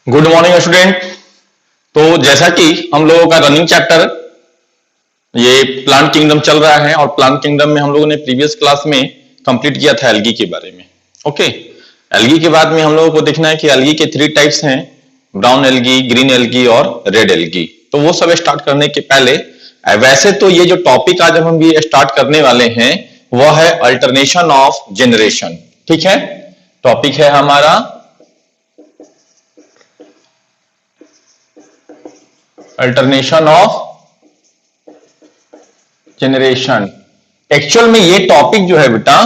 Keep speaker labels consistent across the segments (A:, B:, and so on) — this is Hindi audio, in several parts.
A: Good morning student. तो जैसा कि हम लोगों का रनिंग चैप्टर ये प्लांट किंगडम चल रहा है और प्लांट किंगडम में हम लोगों ने प्रीवियस क्लास में कंप्लीट किया था एल्गी के बारे में। ओके, एल्गी के बाद में हम लोगों को देखना है कि एल्गी के 3 टाइप्स हैं, ब्राउन एल्गी, ग्रीन एल्गी और रेड एल्गी। तो वो सब स्टार्ट करने के पहले वैसे तो ये जो टॉपिक आज हम ये स्टार्ट करने वाले हैं वो है अल्टरनेशन ऑफ जनरेशन। ठीक है, टॉपिक है हमारा अल्टरनेशन ऑफ जनरेशन। एक्चुअल में ये टॉपिक जो है बेटा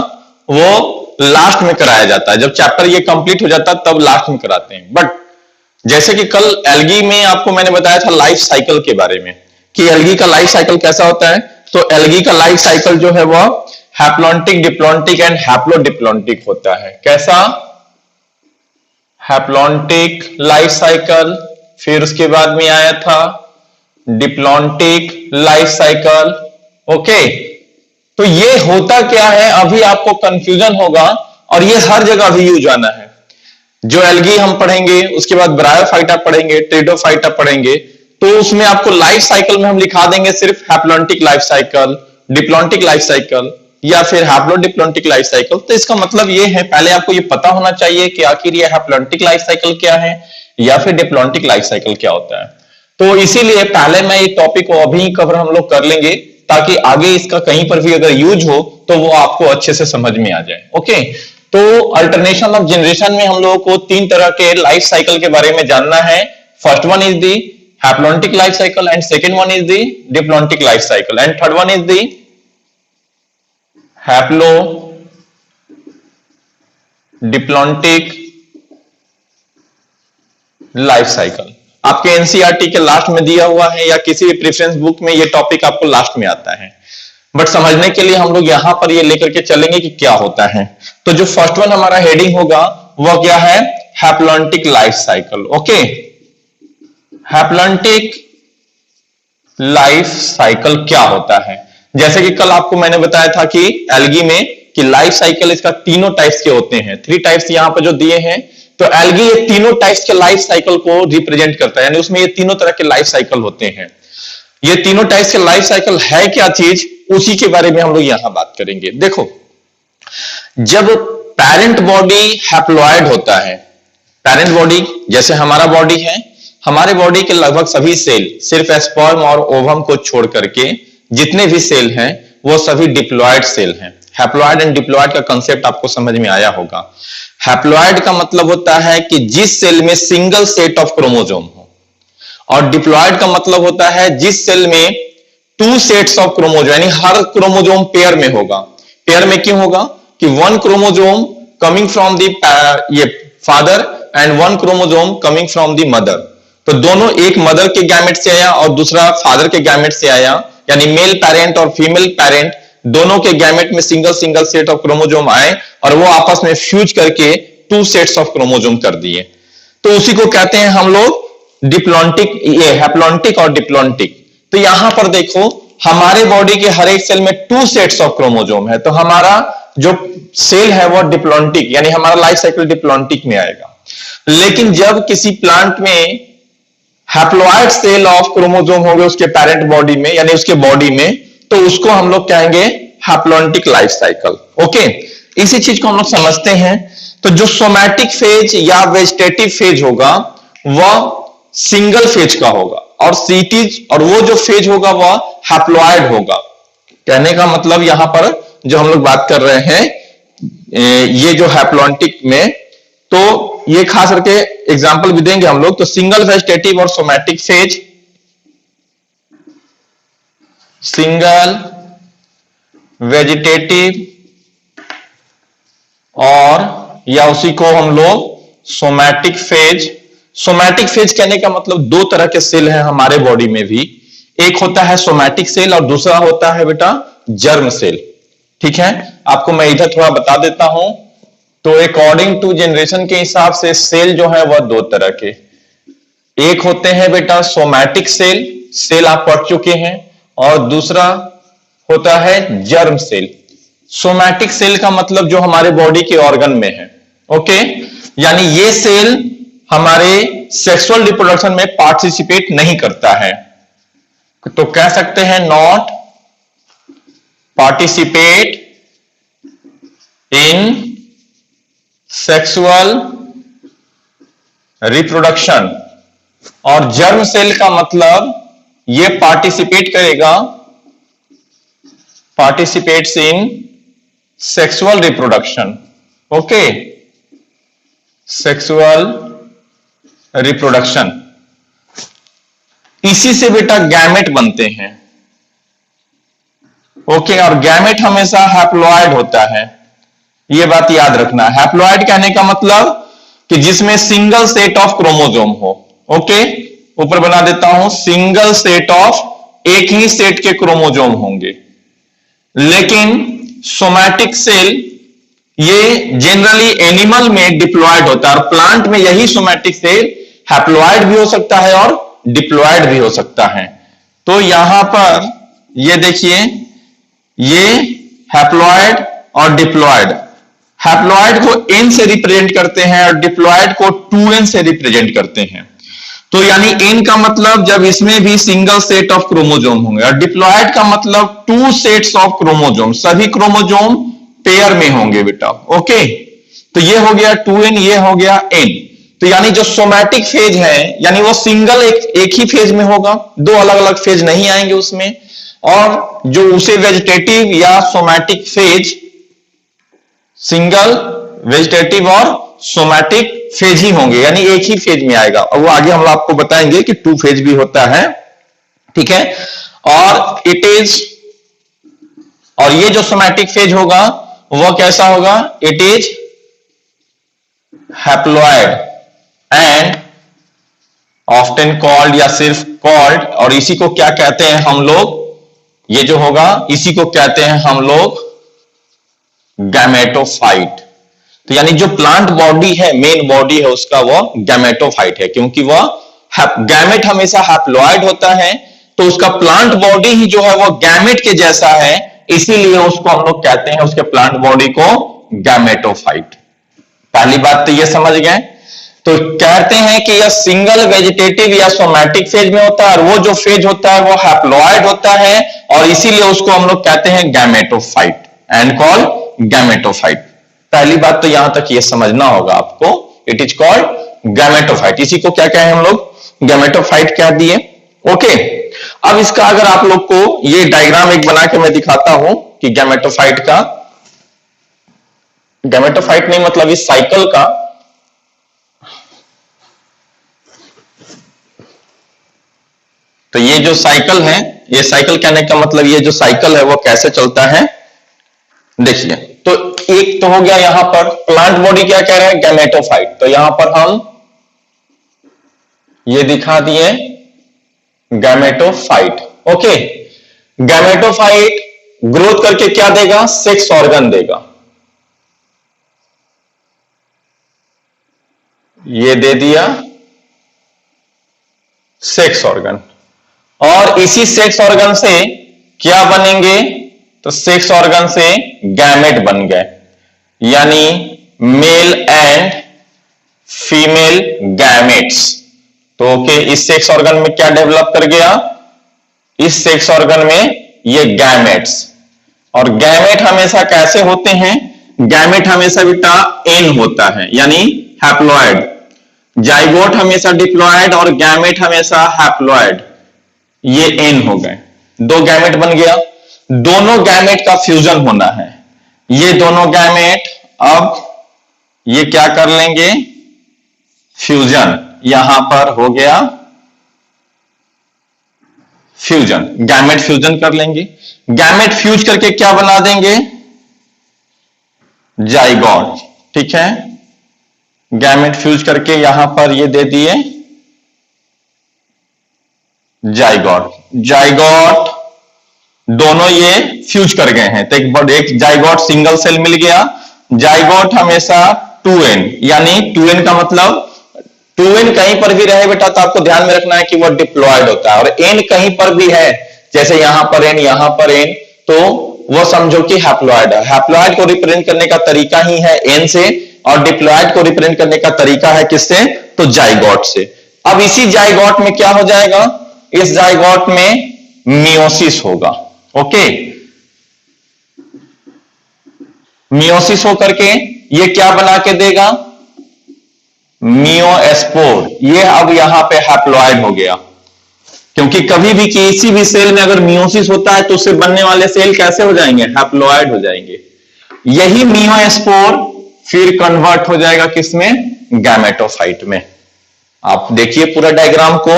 A: वो लास्ट में कराया जाता है, जब चैप्टर ये कंप्लीट हो जाता है तब लास्ट में कराते हैं। बट जैसे कि कल एल्गी में आपको मैंने बताया था लाइफ साइकिल के बारे में कि एल्गी का लाइफ साइकिल कैसा होता है। तो एल्गी का लाइफ साइकिल जो है वो हैप्लॉन्टिक, डिप्लॉन्टिक एंड हैप्लोडिप्लॉन्टिक होता है। कैसा? हैप्लॉन्टिक लाइफ साइकिल, फिर उसके बाद में आया था डिप्लॉन्टिक लाइफ साइकिल। ओके, तो ये होता क्या है अभी आपको कंफ्यूजन होगा और ये हर जगह भी यूज आना है। जो एल्गी हम पढ़ेंगे उसके बाद ब्रायोफाइटा पढ़ेंगे, टेरिडोफाइटा पढ़ेंगे, तो उसमें आपको लाइफ साइकिल में हम लिखा देंगे सिर्फ haplontic life cycle, diplontic life cycle या फिर हैप्लोडिप्लॉन्टिक लाइफ साइकिल। तो इसका मतलब ये है, पहले आपको ये पता होना चाहिए कि आखिर ये हैप्लॉन्टिक लाइफ साइकिल क्या है या फिर डिप्लॉन्टिक लाइफ साइकिल क्या होता है। तो इसीलिए पहले मैं ये टॉपिक को अभी कवर हम लोग कर लेंगे ताकि आगे इसका कहीं पर भी अगर यूज हो तो वो आपको अच्छे से समझ में आ जाए। ओके, तो अल्टरनेशन ऑफ जनरेशन में हम लोगों को 3 तरह के लाइफ साइकिल के बारे में जानना है। First one is the haplontic life cycle and second one is the diplontic life cycle and third one is the haplo diplontic life cycle. आपके एनसीईआरटी के लास्ट में दिया हुआ है या किसी भी प्रेफरेंस बुक में ये टॉपिक आपको लास्ट में आता है, बट समझने के लिए हम लोग यहां पर ये लेकर के चलेंगे कि क्या होता है। तो जो फर्स्ट वन हमारा हेडिंग होगा वो क्या है? Haplontic life cycle. Okay, haplontic life cycle क्या होता है? जैसे कि कल आपको मैंने बताया था कि एल्गी में कि लाइफ साइकिल इसका तीनों टाइप्स के होते हैं। 3 टाइप्स यहां पर जो दिए हैं, तो एल्गी ये तीनों टाइप्स के लाइफ साइकिल को रिप्रेजेंट करता है, यानी उसमें ये तीनों तरह के लाइफ साइकिल होते हैं। ये तीनों टाइप्स के लाइफ साइकिल है क्या चीज, उसी के बारे में हम लोग यहां बात करेंगे। देखो, जब पेरेंट बॉडी हैप्लॉयड होता है, पेरेंट बॉडी जैसे हमारा बॉडी है, हमारे बॉडी के लगभग सभी सेल सिर्फ स्पर्म और ओवम को छोड़ करके जितने भी सेल हैं वो सभी डिप्लॉयड सेल हैं। हैप्लॉयड एंड डिप्लॉयड का कंसेप्ट आपको समझ में आया होगा। हैप्लॉयड का मतलब होता है कि जिस सेल में सिंगल सेट ऑफ क्रोमोसोम हो, और डिप्लॉयड का मतलब होता है जिस सेल में 2 सेट्स ऑफ क्रोमोसोम, यानी हर क्रोमोसोम पेयर में होगा। पेयर में क्यों होगा? कि 1 क्रोमोसोम कमिंग फ्रॉम दी ये father and 1 chromosome coming from the mother. तो दोनों, एक मदर के गैमेट से आया और दूसरा फादर के गैमेट से आया, यानी मेल पेरेंट और फीमेल पेरेंट दोनों के गैमेट में single single set of chromosome आए और वो आपस में फ्यूज करके 2 सेट्स ऑफ क्रोमोसोम कर दिए। तो उसी को कहते हैं हम लोग डिप्लॉन्टिक, ये हैप्लॉन्टिक और डिप्लॉन्टिक। तो यहां पर देखो, हमारे बॉडी के हर एक सेल में 2 सेट्स ऑफ क्रोमोसोम है, तो हमारा जो सेल है वो डिप्लॉन्टिक, यानी हमारा लाइफ साइकिल डिप्लॉन्टिक में आएगा। लेकिन जब किसी प्लांट में हैप्लॉयड सेल ऑफ क्रोमोसोम होंगे उसके पेरेंट बॉडी में, यानी उसके बॉडी में, तो उसको हम लोग कहेंगे हैप्लॉन्टिक लाइफ साइकिल। ओके, इसी चीज को हम लोग समझते हैं। तो जो सोमैटिक फेज या वेजिटेटिव फेज होगा वह सिंगल फेज का होगा, और सीटीज, और वो जो फेज होगा वह हैप्लॉयड होगा। कहने का मतलब यहां पर जो हम लोग बात कर रहे हैं ये जो हैप्लॉन्टिक में, तो ये खास करके एग्जांपल भी देंगे हम लोग। तो सिंगल वेजिटेटिव और सोमैटिक फेज, सिंगल वेजिटेटिव और या उसी को हम लोग सोमैटिक फेज। सोमैटिक फेज कहने का मतलब 2 तरह के सेल हैं हमारे बॉडी में भी, एक होता है सोमैटिक सेल और दूसरा होता है बेटा जर्म सेल। ठीक है, आपको मैं इधर थोड़ा बता देता हूं। तो अकॉर्डिंग टू जनरेशन के हिसाब से सेल जो है वह 2 तरह के, एक होते हैं बेटा सोमैटिक सेल, सेल आप पढ़ चुके हैं, और दूसरा होता है जर्म सेल। सोमैटिक सेल का मतलब जो हमारे बॉडी के ऑर्गन में है। ओके, यानी ये सेल हमारे सेक्सुअल रिप्रोडक्शन में पार्टिसिपेट नहीं करता है, तो कह सकते हैं not participate in sexual reproduction. और जर्म सेल का मतलब ये पार्टिसिपेट करेगा, participates in sexual reproduction. Okay, sexual reproduction. इसी से बेटा गैमेट बनते हैं। ओके, और गैमेट हमेशा हैप्लॉइड होता है, यह बात याद रखना। हैप्लॉइड कहने का मतलब कि जिसमें सिंगल सेट ऑफ क्रोमोसोम हो। ओके, ऊपर बना देता हूं, सिंगल सेट ऑफ, एक ही सेट के क्रोमोसोम होंगे। लेकिन सोमैटिक सेल ये जनरली एनिमल में डिप्लॉयड होता है, और प्लांट में यही सोमैटिक सेल हैप्लॉइड भी हो सकता है और डिप्लॉयड भी हो सकता है। तो यहां पर ये देखिए, ये हैप्लॉइड और डिप्लॉयड, हैप्लॉइड को n से रिप्रेजेंट करते हैं और डिप्लॉयड को 2n से रिप्रेजेंट करते हैं। तो यानी n का मतलब जब इसमें भी सिंगल सेट ऑफ क्रोमोसोम होंगे, और डिप्लॉयड का मतलब 2 सेट्स ऑफ क्रोमोसोम, सभी क्रोमोसोम पेयर में होंगे बेटा। ओके, तो ये हो गया 2n, ये हो गया n। तो यानी जो सोमैटिक फेज है, यानी वो सिंगल एक ही फेज में होगा, दो अलग अलग फेज नहीं आएंगे उसमें। और जो उसे वेजिटेटिव या सोमैटिक फेज, सिंगल वेजिटेटिव और सोमैटिक फेज ही होंगे, यानी एक ही फेज में आएगा। और वो आगे हम आपको बताएंगे कि 2 फेज भी होता है, ठीक है। और इट इज, और ये जो सोमैटिक फेज होगा वह कैसा होगा, it is haploid and often called, या सिर्फ कॉल्ड, और इसी को क्या कहते हैं हम लोग, ये जो होगा इसी को कहते हैं हम लोग गैमेटोफाइट। तो यानी जो प्लांट बॉडी है, मेन बॉडी है उसका, वो गैमेटोफाइट है, क्योंकि वह गैमेट हमेशा हैप्लॉइड होता है, तो उसका प्लांट बॉडी ही जो है वो गैमेट के जैसा है, इसीलिए उसको हम लोग कहते हैं, उसके प्लांट बॉडी को गैमेटोफाइट। पहली बात तो ये समझ गए। तो कहते हैं कि यह सिंगल वेजिटेटिव या सोमैटिक फेज में होता है, और वो जो फेज होता है वो हैप्लॉइड होता है, और इसीलिए उसको हम लोग कहते हैं गैमेटोफाइट, एंड कॉल गैमेटोफाइट। पहली बात तो यहां तक ये समझना होगा आपको, इट इज कॉल्ड गैमेटोफाइट। इसी को क्या कहें हम लोग, गैमेटोफाइट कह दिए। ओके, अब इसका अगर आप लोग को ये डायग्राम एक बना के मैं दिखाता हूं कि गैमेटोफाइट का, गैमेटोफाइट नहीं मतलब इस साइकिल का, तो ये जो साइकिल है, ये साइकिल कहने का मतलब ये जो साइकिल है वो कैसे चलता है, देखिए। तो एक तो हो गया यहां पर प्लांट बॉडी, क्या कह रहे हैं, गैमेटोफाइट। तो यहां पर हम ये दिखा दिए गैमेटोफाइट। ओके, गैमेटोफाइट ग्रोथ करके क्या देगा, सेक्स ऑर्गन देगा। ये दे दिया सेक्स ऑर्गन, और इसी सेक्स ऑर्गन से क्या बनेंगे, तो सेक्स ऑर्गन से गैमेट बन गए, यानी मेल एंड फीमेल गैमेट्स। तो ओके, इस सेक्स ऑर्गन में क्या डेवलप कर गया, इस सेक्स ऑर्गन में ये गैमेट्स। और गैमेट हमेशा कैसे होते हैं, गैमेट हमेशा बेटा एन होता है, यानी हैप्लॉइड। जाइगोट हमेशा डिप्लॉयड और गैमेट हमेशा हैप्लॉइड, ये एन हो गए, दो गैमेट बन गया। दोनों गैमेट का फ्यूजन होना है, ये दोनों गैमेट अब ये क्या कर लेंगे, फ्यूजन, यहां पर हो गया फ्यूजन, गैमेट फ्यूजन कर लेंगे। गैमेट फ्यूज करके क्या बना देंगे, जाइगोट, ठीक है। गैमेट फ्यूज करके यहां पर ये दे दिए जाइगोट। जाइगोट दोनों ये फ्यूज कर गए हैं, तो एक जाइगोट सिंगल सेल मिल गया। जाइगोट हमेशा 2n, यानी 2n का मतलब 2n कहीं पर भी रहे बेटा तो आपको ध्यान में रखना है कि वो डिप्लॉयड होता है, और n कहीं पर भी है, जैसे यहां पर n, यहां पर n, तो वो समझो कि हैप्लॉयड है। हैप्लॉयड को रिप्रेजेंट करने का तरीका ही है n से, और डिप्लॉयड को रिप्रेजेंट करने का तरीका है किससे, तो जाइगोट से। अब इसी जाइगोट में क्या हो जाएगा, इस जाइगोट में मियोसिस होगा। ओके, मियोसिस होकर के ये क्या बना के देगा, मियोस्पोर। ये अब यहां पे हैप्लॉइड हो गया, क्योंकि कभी भी किसी भी सेल में अगर मियोसिस होता है तो उससे बनने वाले सेल कैसे हो जाएंगे, हैप्लॉइड हो जाएंगे। यही मियोस्पोर फिर कन्वर्ट हो जाएगा किसमें, गैमेटोफाइट में। आप देखिए पूरा डायग्राम को,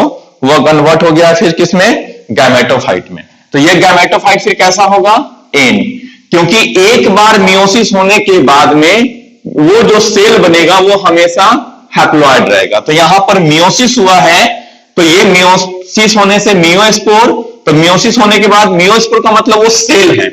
A: वह कन्वर्ट हो गया फिर किसमें, गैमेटोफाइट में। तो यह गैमेटोफाइट फिर कैसा होगा, एन, क्योंकि एक बार मियोसिस होने के बाद में वो जो सेल बनेगा वो हमेशा हैप्लॉइड रहेगा। तो यहां पर मियोसिस हुआ है, तो ये मियोसिस होने से मियोस्पोर, तो मियोसिस होने के बाद मियोस्पोर का मतलब वो सेल है।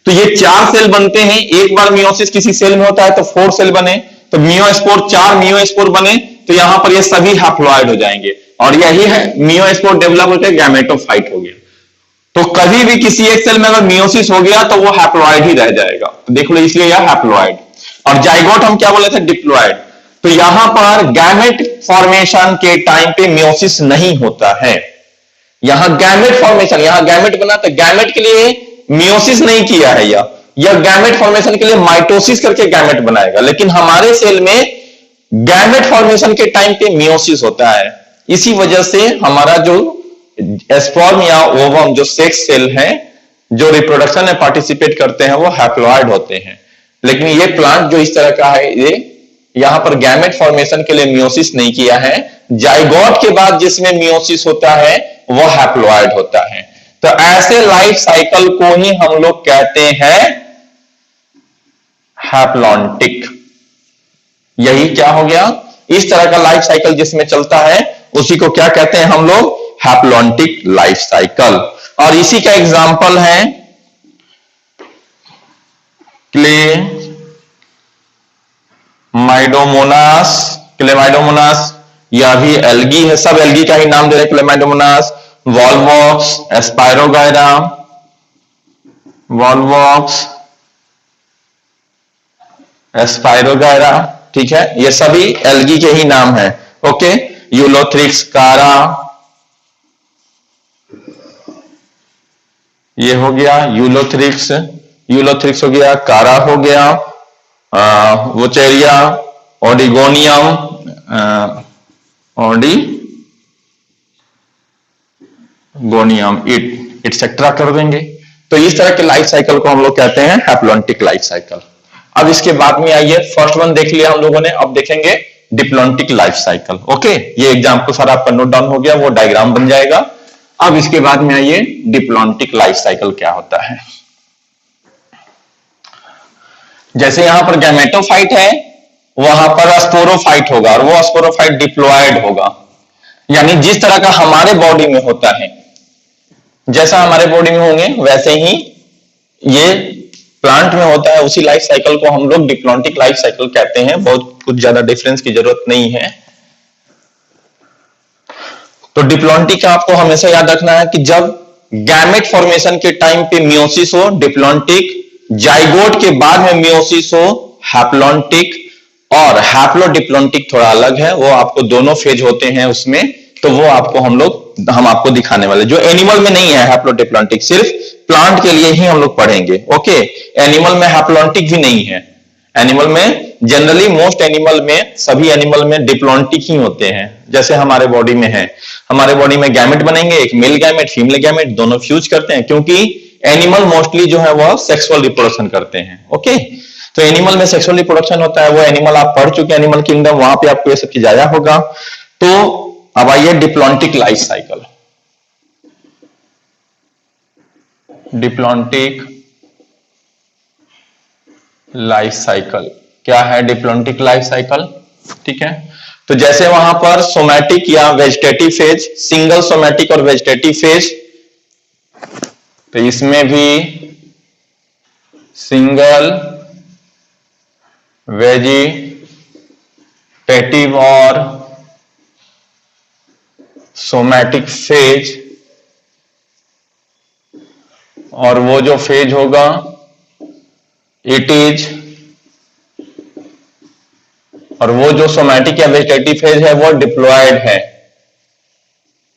A: तो ये 4 सेल बनते हैं, एक बार मियोसिस किसी सेल में होता है तो 4 सेल बने, तो मियोस्पोर 4 मियोस्पोर बने, तो यहां पर ये सभी हैप्लॉइड हो जाएंगे, और यही है मियोस्पोर डेवलप होकर गैमेटोफाइट हो गया। तो कभी भी किसी एक सेल में अगर मियोसिस हो गया तो वो हैप्लॉइड ही रह जाएगा, तो देख लो इसलिए यह हैप्लॉइड। और जाइगोट हम क्या बोले थे, डिप्लॉइड। तो यहां पर गैमेट फॉर्मेशन के टाइम पे मियोसिस नहीं होता है। यहां गैमेट फॉर्मेशन, यहां गैमेट बना तो गैमेट के लिए मियोसिस नहीं किया है, यह गैमेट फॉर्मेशन के लिए माइटोसिस करके गैमेट बनाएगा। लेकिन हमारे सेल में गैमेट फॉर्मेशन के टाइम पे मियोसिस होता है। इसी वजह से हमारा जो स्पर्म या ओवम, जो सेक्स सेल है, जो रिप्रोडक्शन में पार्टिसिपेट करते हैं, वो हैप्लॉइड होते हैं। लेकिन ये प्लांट जो इस तरह का है, ये यहां पर गैमेट फॉर्मेशन के लिए मियोसिस नहीं किया है। जाइगोट के बाद जिसमें मियोसिस होता है वो हैप्लॉइड होता है। तो ऐसे लाइफ साइकिल को ही हम लोग कहते हैं हैप्लॉन्टिक। यही क्या हो गया, इस तरह का लाइफ साइकिल जिसमें चलता है उसी को क्या कहते हैं हम लोग, हैप्लॉन्टिक लाइफ साइकिल। और इसी का एग्जांपल है क्लेमाइडोमोनास। क्लेमाइडोमोनास यह भी एल्गी है, सब एल्गी का ही नाम दे रहे, क्लेमाइडोमोनास, वॉल्वॉक्स, एस्पायरोगायरा, वॉल्वॉक्स, एस्पायरोगायरा, ठीक है, ये सभी एल्गी के ही नाम है। ओके, यूलोथ्रिक्स कारा, ये हो गया यूलोथ्रिक्स, यूलोथ्रिक्स हो गया, कारा हो गया, वोचेरिया, ओडिगोनियम, ओडिगोनियम, इटसेट्रा कर देंगे। तो इस तरह के लाइफ साइकिल को हम लोग कहते हैं हैप्लॉन्टिक लाइफ साइकिल। अब इसके बाद में आइए, फर्स्ट वन देख लिया हम लोगों ने, अब देखेंगे डिप्लॉन्टिक लाइफ साइकिल। ओके, ये एग्जांपल सारा आपका नोट डाउन हो गया, वो डायग्राम बन जाएगा। अब इसके बाद में आइए, डिप्लॉन्टिक लाइफ साइकिल क्या होता है। जैसे यहां पर गैमेटोफाइट है, वहां पर स्पोरोफाइट होगा, और वो स्पोरोफाइट डिप्लॉयड होगा। यानी जिस तरह का हमारे बॉडी में होता है, जैसा हमारे बॉडी में होंगे वैसे ही ये प्लांट में होता है, उसी लाइफ साइकिल को हम लोग डिप्लॉन्टिक लाइफ साइकिल कहते हैं। बहुत कुछ ज्यादा डिफरेंस की जरूरत नहीं है। तो डिप्लॉन्टिक का आपको हमेशा याद रखना है कि जब गैमेट फॉर्मेशन के टाइम पे मियोसिस हो, डिप्लॉन्टिक, जाइगोट के बाद में मियोसिस हो, हैप्लॉन्टिक, और हैप्लोडिप्लॉन्टिक थोड़ा अलग है, वो आपको दोनों फेज होते हैं उसमें, तो वो आपको हम आपको दिखाने वाले, जो एनिमल में नहीं है हैप्लोडिप्लॉन्टिक, सिर्फ प्लांट के लिए ही हम लोग पढ़ेंगे। ओके, एनिमल में हैप्लॉन्टिक भी नहीं है। एनिमल में जनरली मोस्ट एनिमल में, सभी एनिमल में डिप्लॉन्टिक ही होते हैं, जैसे हमारे बॉडी में है। हमारे बॉडी में गैमेट बनेंगे, एक मेल गैमेट, फीमेल गैमेट, दोनों फ्यूज करते हैं, क्योंकि एनिमल मोस्टली जो है वह सेक्सुअल रिप्रोडक्शन करते हैं। ओके, तो एनिमल में सेक्सुअल रिप्रोडक्शन होता है, वो एनिमल आप पढ़ चुके हैं, एनिमल किंगडम, वहां पे आपको ये सब चीज आया होगा। तो अब आइए diplontic life cycle. Diplontic life cycle क्या है, डिप्लॉन्टिक लाइफ साइकिल, ठीक है। तो जैसे वहां पर सोमैटिक या वेजिटेटिव फेज, सिंगल सोमैटिक और वेजिटेटिव फेज, तो इसमें भी सिंगल, वेजिटेटिव और सोमैटिक फेज, और वो जो फेज होगा इट इज और वो जो सोमैटिक या वेजिटेटिव फेज है वो डिप्लॉयड है,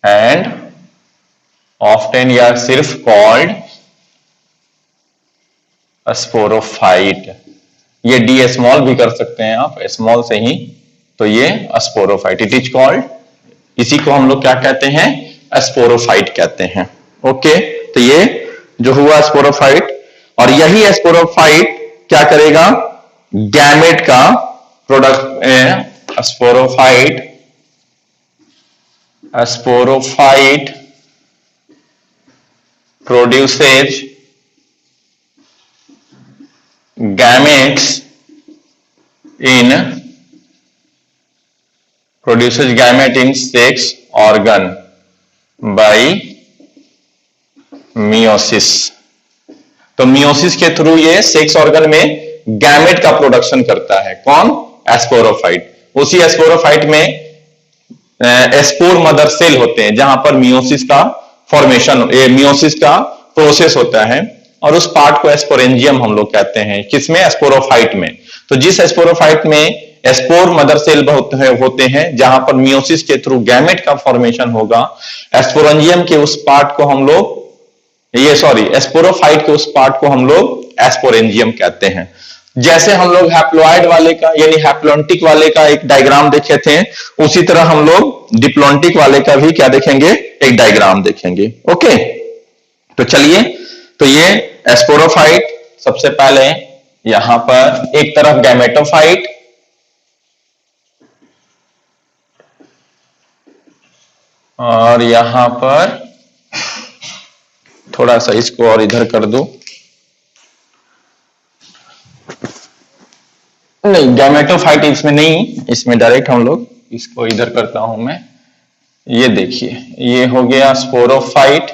A: एंड ऑफ्टन या सिर्फ कॉल्ड स्पोरोफाइट। ये डी स्मॉल भी कर सकते हैं आप, स्मॉल से ही, तो ये स्पोरोफाइट, इट इज कॉल्ड, इसी को हम लोग क्या कहते हैं, स्पोरोफाइट कहते हैं। ओके, तो ये जो हुआ स्पोरोफाइट, और यही स्पोरोफाइट क्या करेगा, गैमेट का product, sporophyte produces gametes in sex organ by meiosis। तो मियोसिस के थ्रू ये सेक्स ऑर्गन में गैमेट का प्रोडक्शन करता है। कौन, एस्पोरोफाइट। उसी एस्पोरोफाइट में एस्पोर मदर सेल होते हैं जहां पर मियोसिस का फॉर्मेशन, मियोसिस का प्रोसेस होता है, और उस पार्ट को एस्पोरेंजियम हम लोग कहते हैं। किसमें, एस्पोरोफाइट में। तो जिस एस्पोरोफाइट में एस्पोर मदर सेल होते हैं जहां पर मियोसिस के थ्रू गैमेट का फॉर्मेशन होगा, एस्पोरेंजियम के उस पार्ट को हम लोग, एस्पोरोफाइट के उस पार्ट को हम लोग एस्पोरेंजियम कहते हैं। जैसे हम लोग हैप्लॉइड वाले का यानी हैप्लॉन्टिक वाले का एक डायग्राम देखे थे, उसी तरह हम लोग डिप्लॉन्टिक वाले का भी क्या देखेंगे, एक डायग्राम देखेंगे। ओके, तो चलिए, तो ये एस्पोरोफाइट, सबसे पहले यहां पर एक तरफ गैमेटोफाइट, और यहां पर थोड़ा सा इसको और इधर कर दो, नहीं गैमेटोफाइट इसमें नहीं, इसमें डायरेक्ट हम लोग इसको इधर करता हूं मैं। ये देखिए, ये हो गया स्पोरोफाइट।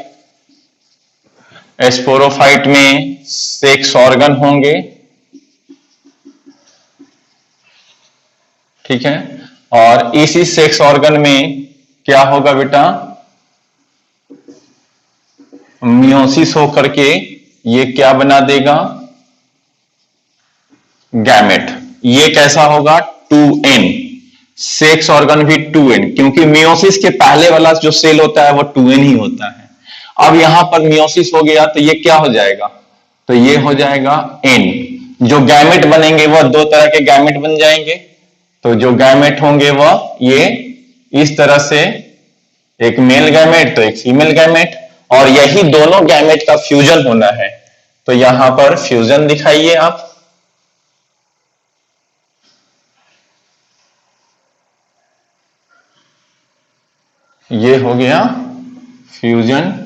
A: स्पोरोफाइट में सेक्स ऑर्गन होंगे, ठीक है, और इसी सेक्स ऑर्गन में क्या होगा बेटा, मियोसिस होकर के ये क्या बना देगा, गैमेट। ये कैसा होगा, 2n, सेक्स ऑर्गन भी 2n, क्योंकि मियोसिस के पहले वाला जो सेल होता है वो 2n ही होता है। अब यहां पर मियोसिस हो गया तो ये क्या हो जाएगा, तो ये हो जाएगा n। जो गैमेट बनेंगे वह दो तरह के गैमेट बन जाएंगे। तो जो गैमेट होंगे वह ये इस तरह से, एक मेल गैमेट तो एक फीमेल गैमेट, और यही दोनों गैमेट का फ्यूजन होना है। तो यहां पर फ्यूजन दिखाइए आप, ये हो गया फ्यूजन।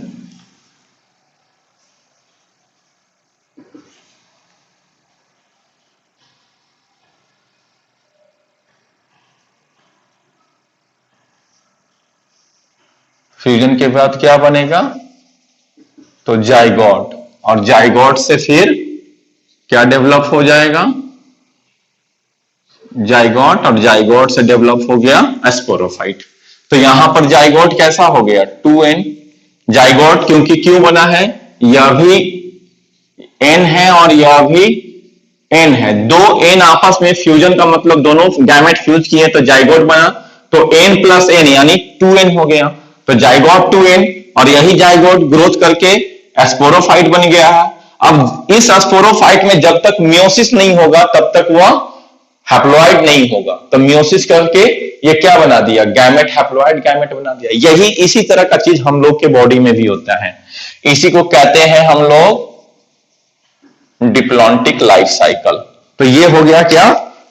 A: फ्यूजन के बाद क्या बनेगा, तो जाइगोट, और जाइगोट से फिर क्या डेवलप हो जाएगा, जाइगोट, और जाइगोट से डेवलप हो गया स्पोरोफाइट। तो यहां पर जाइगोट कैसा हो गया, 2n। जाइगोट क्योंकि क्यों बना है, यह भी n है और यह भी n है, दो n आपस में फ्यूजन का मतलब दोनों गैमेट फ्यूज किए तो जाइगोट बना, तो n प्लस n यानी 2n हो गया। तो जाइगोट 2n, और यही जाइगोट ग्रोथ करके स्पोरोफाइट बन गया है। अब इस स्पोरोफाइट में जब तक मियोसिस नहीं होगा तब तक वह हैप्लॉइड नहीं होगा। तो मियोसिस करके ये क्या बना दिया, गैमेट, हैप्लॉइड गैमेट बना दिया। यही इसी तरह का चीज हम लोग के बॉडी में भी होता है, इसी को कहते हैं हम लोग डिप्लॉन्टिक लाइफ साइकिल। तो ये हो गया क्या,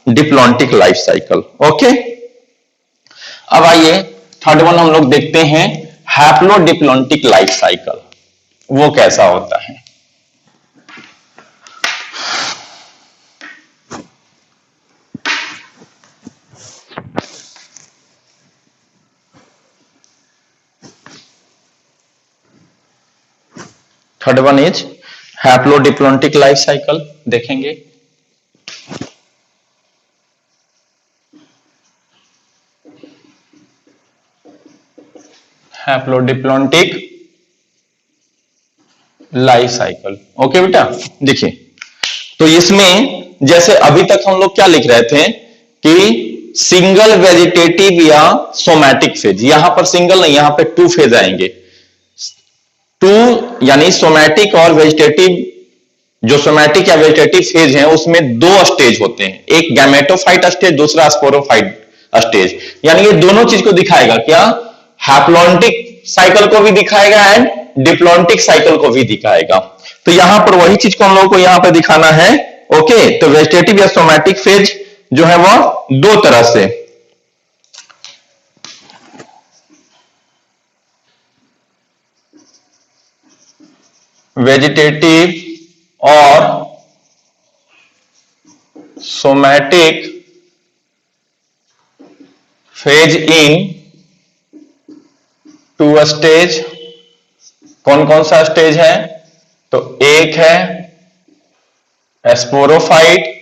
A: डिप्लॉन्टिक लाइफ साइकिल। ओके, अब आइए थर्ड वन हम लोग देखते हैं, हैप्लोडिप्लॉन्टिक लाइफ साइकिल, वो कैसा होता है। Third one is haplodiplontic life cycle, देखेंगे। हैप्लोडिप्लॉन्टिक लाइफ साइकिल, ओके बेटा। देखिए, तो इसमें जैसे अभी तक हम लोग क्या लिख रहे थे कि सिंगल वेजिटेटिव या सोमैटिक फेज। यहां पर सिंगल नहीं, यहां पे टू फेज आएंगे। टू यानी सोमैटिक और वेजिटेटिव, जो सोमैटिक या वेजिटेटिव फेज है उसमें दो स्टेज होते हैं, एक गैमेटोफाइट स्टेज, दूसरा स्पोरोफाइट स्टेज। यानी ये दोनों चीज को दिखाएगा, क्या? हैप्लॉन्टिक साइकिल को भी दिखाएगा एंड डिप्लॉन्टिक साइकिल को भी दिखाएगा। तो यहां पर वही चीज को हम लोगों को यहां पर दिखाना है। ओके, तो वेजिटेटिव या सोमैटिक फेज जो है वह दो तरह से, वेजिटेटिव और somatic phase in two stage. कौन कौन सा स्टेज है? तो एक है स्पोरोफाइट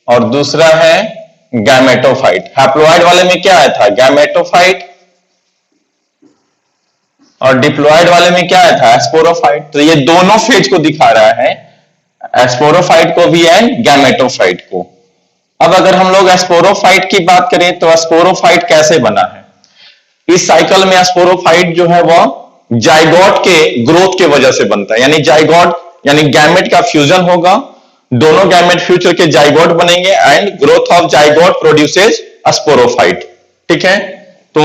A: और दूसरा है गैमेटोफाइट। हैप्लॉइड वाले में क्या आया था? गैमेटोफाइट, और डिप्लॉइड वाले में क्या आया था? स्पोरोफाइट। तो ये दोनों फेज को दिखा रहा है, स्पोरोफाइट को भी एंड गैमेटोफाइट को। अब अगर हम लोग स्पोरोफाइट की बात करें तो स्पोरोफाइट कैसे बना है? इस साइकिल में स्पोरोफाइट जो है वह जाइगोट के ग्रोथ के वजह से बनता है। यानी जाइगोट यानी गैमेट का फ्यूजन होगा, दोनों गैमेट फ्यूचर के जाइगोट बनेंगे and growth of zygote produces sporophyte. ठीक है, तो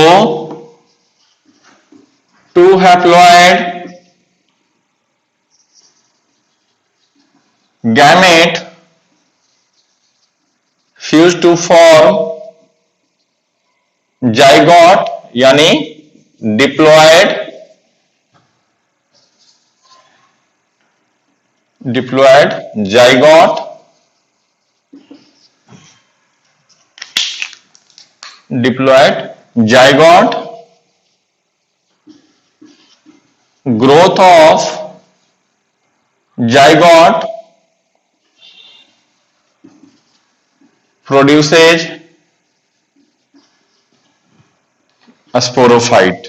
A: two haploid gamete fuse to form zygote यानी diploid zygote, growth of zygote produces sporophyte.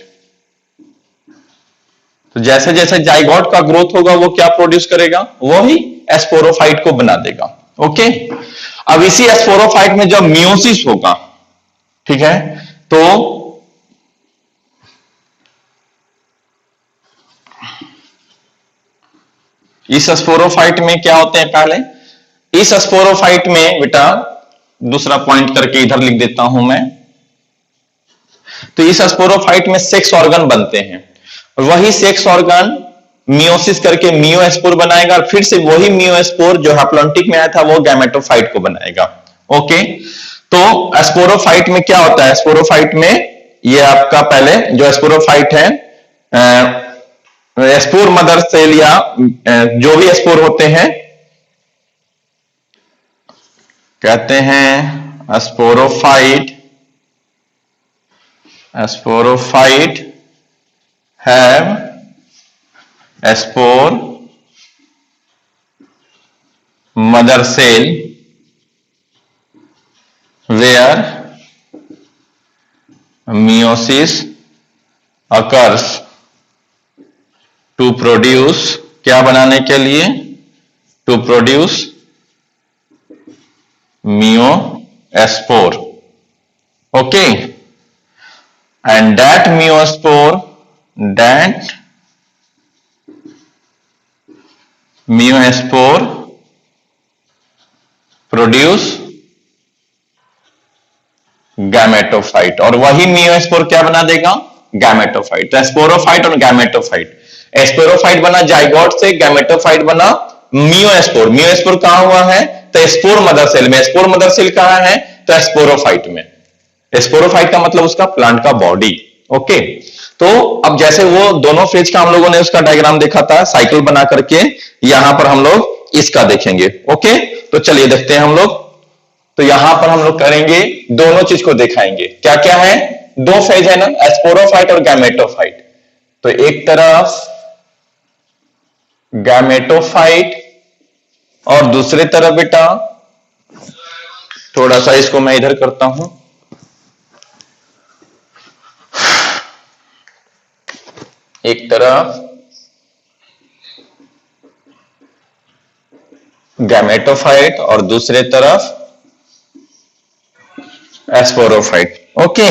A: तो जैसे जैसे जाइगोट का ग्रोथ होगा वो क्या प्रोड्यूस करेगा? वो ही स्पोरोफाइट को बना देगा। ओके, अब इसी स्पोरोफाइट में जब मियोसिस होगा, ठीक है, तो इस स्पोरोफाइट में क्या होते हैं? पहले इस स्पोरोफाइट में बेटा दूसरा पॉइंट करके इधर लिख देता हूं मैं। तो इस स्पोरोफाइट में सेक्स ऑर्गन बनते हैं, और वही सेक्स ऑर्गन मियोसिस करके मियोस्पोर बनाएगा, और फिर से वही मियोस्पोर जो हैप्लॉन्टिक में आया था वो गैमेटोफाइट को बनाएगा। ओके, तो स्पोरोफाइट में क्या होता है? स्पोरोफाइट में ये आपका पहले जो स्पोरोफाइट है, स्पोर मदर सेल या जो भी स्पोर होते हैं कहते हैं sporophyte have spore mother cell where meiosis occurs to produce, क्या बनाने के लिए? To produce meiospore. Okay, and that meiospore produce gametophyte, और वही मियोस्पोर क्या बना देगा? गैमेटोफाइट। तो स्पोरोफाइट और गैमेटोफाइट, स्पोरोफाइट बना जाइगोट से, गैमेटोफाइट बना मियोस्पोर। मियोस्पोर कहां हुआ है? तो स्पोर मदर सेल में। स्पोर मदर सेल कहां है? तो स्पोरोफाइट में। स्पोरोफाइट का मतलब उसका प्लांट का बॉडी। ओके, तो अब जैसे वो दोनों फेज का हम लोगों ने उसका डायग्राम देखा था साइकिल बना करके, यहां पर हम लोग इसका देखेंगे। ओके, तो चलिए देखते हैं हम लोग। तो यहां पर हम लोग करेंगे, दोनों चीज को दिखाएंगे। क्या क्या है? दो फेज है ना, स्पोरोफाइट और गैमेटोफाइट। तो एक तरफ गैमेटोफाइट और दूसरी तरफ बेटा, थोड़ा सा इसको मैं इधर करता हूं, एक तरफ गैमेटोफाइट और दूसरे तरफ एस्पोरोफाइट। ओके,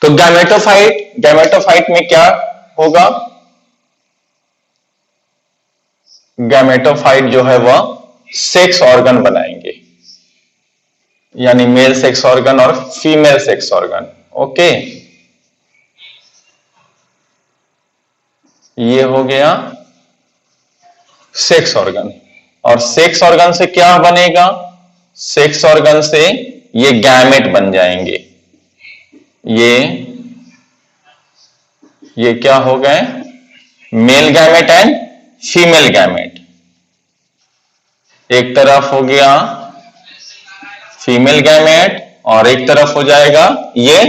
A: तो गैमेटोफाइट में क्या होगा? गैमेटोफाइट जो है वह सेक्स ऑर्गन बनाएंगे, यानी मेल सेक्स ऑर्गन और फीमेल सेक्स ऑर्गन। ओके, ये हो गया सेक्स ऑर्गन। और सेक्स ऑर्गन से क्या बनेगा? सेक्स ऑर्गन से ये गैमेट बन जाएंगे। ये क्या हो गए? Male gamete and female gamete. एक तरफ हो गया फीमेल गैमेट और एक तरफ हो जाएगा ये,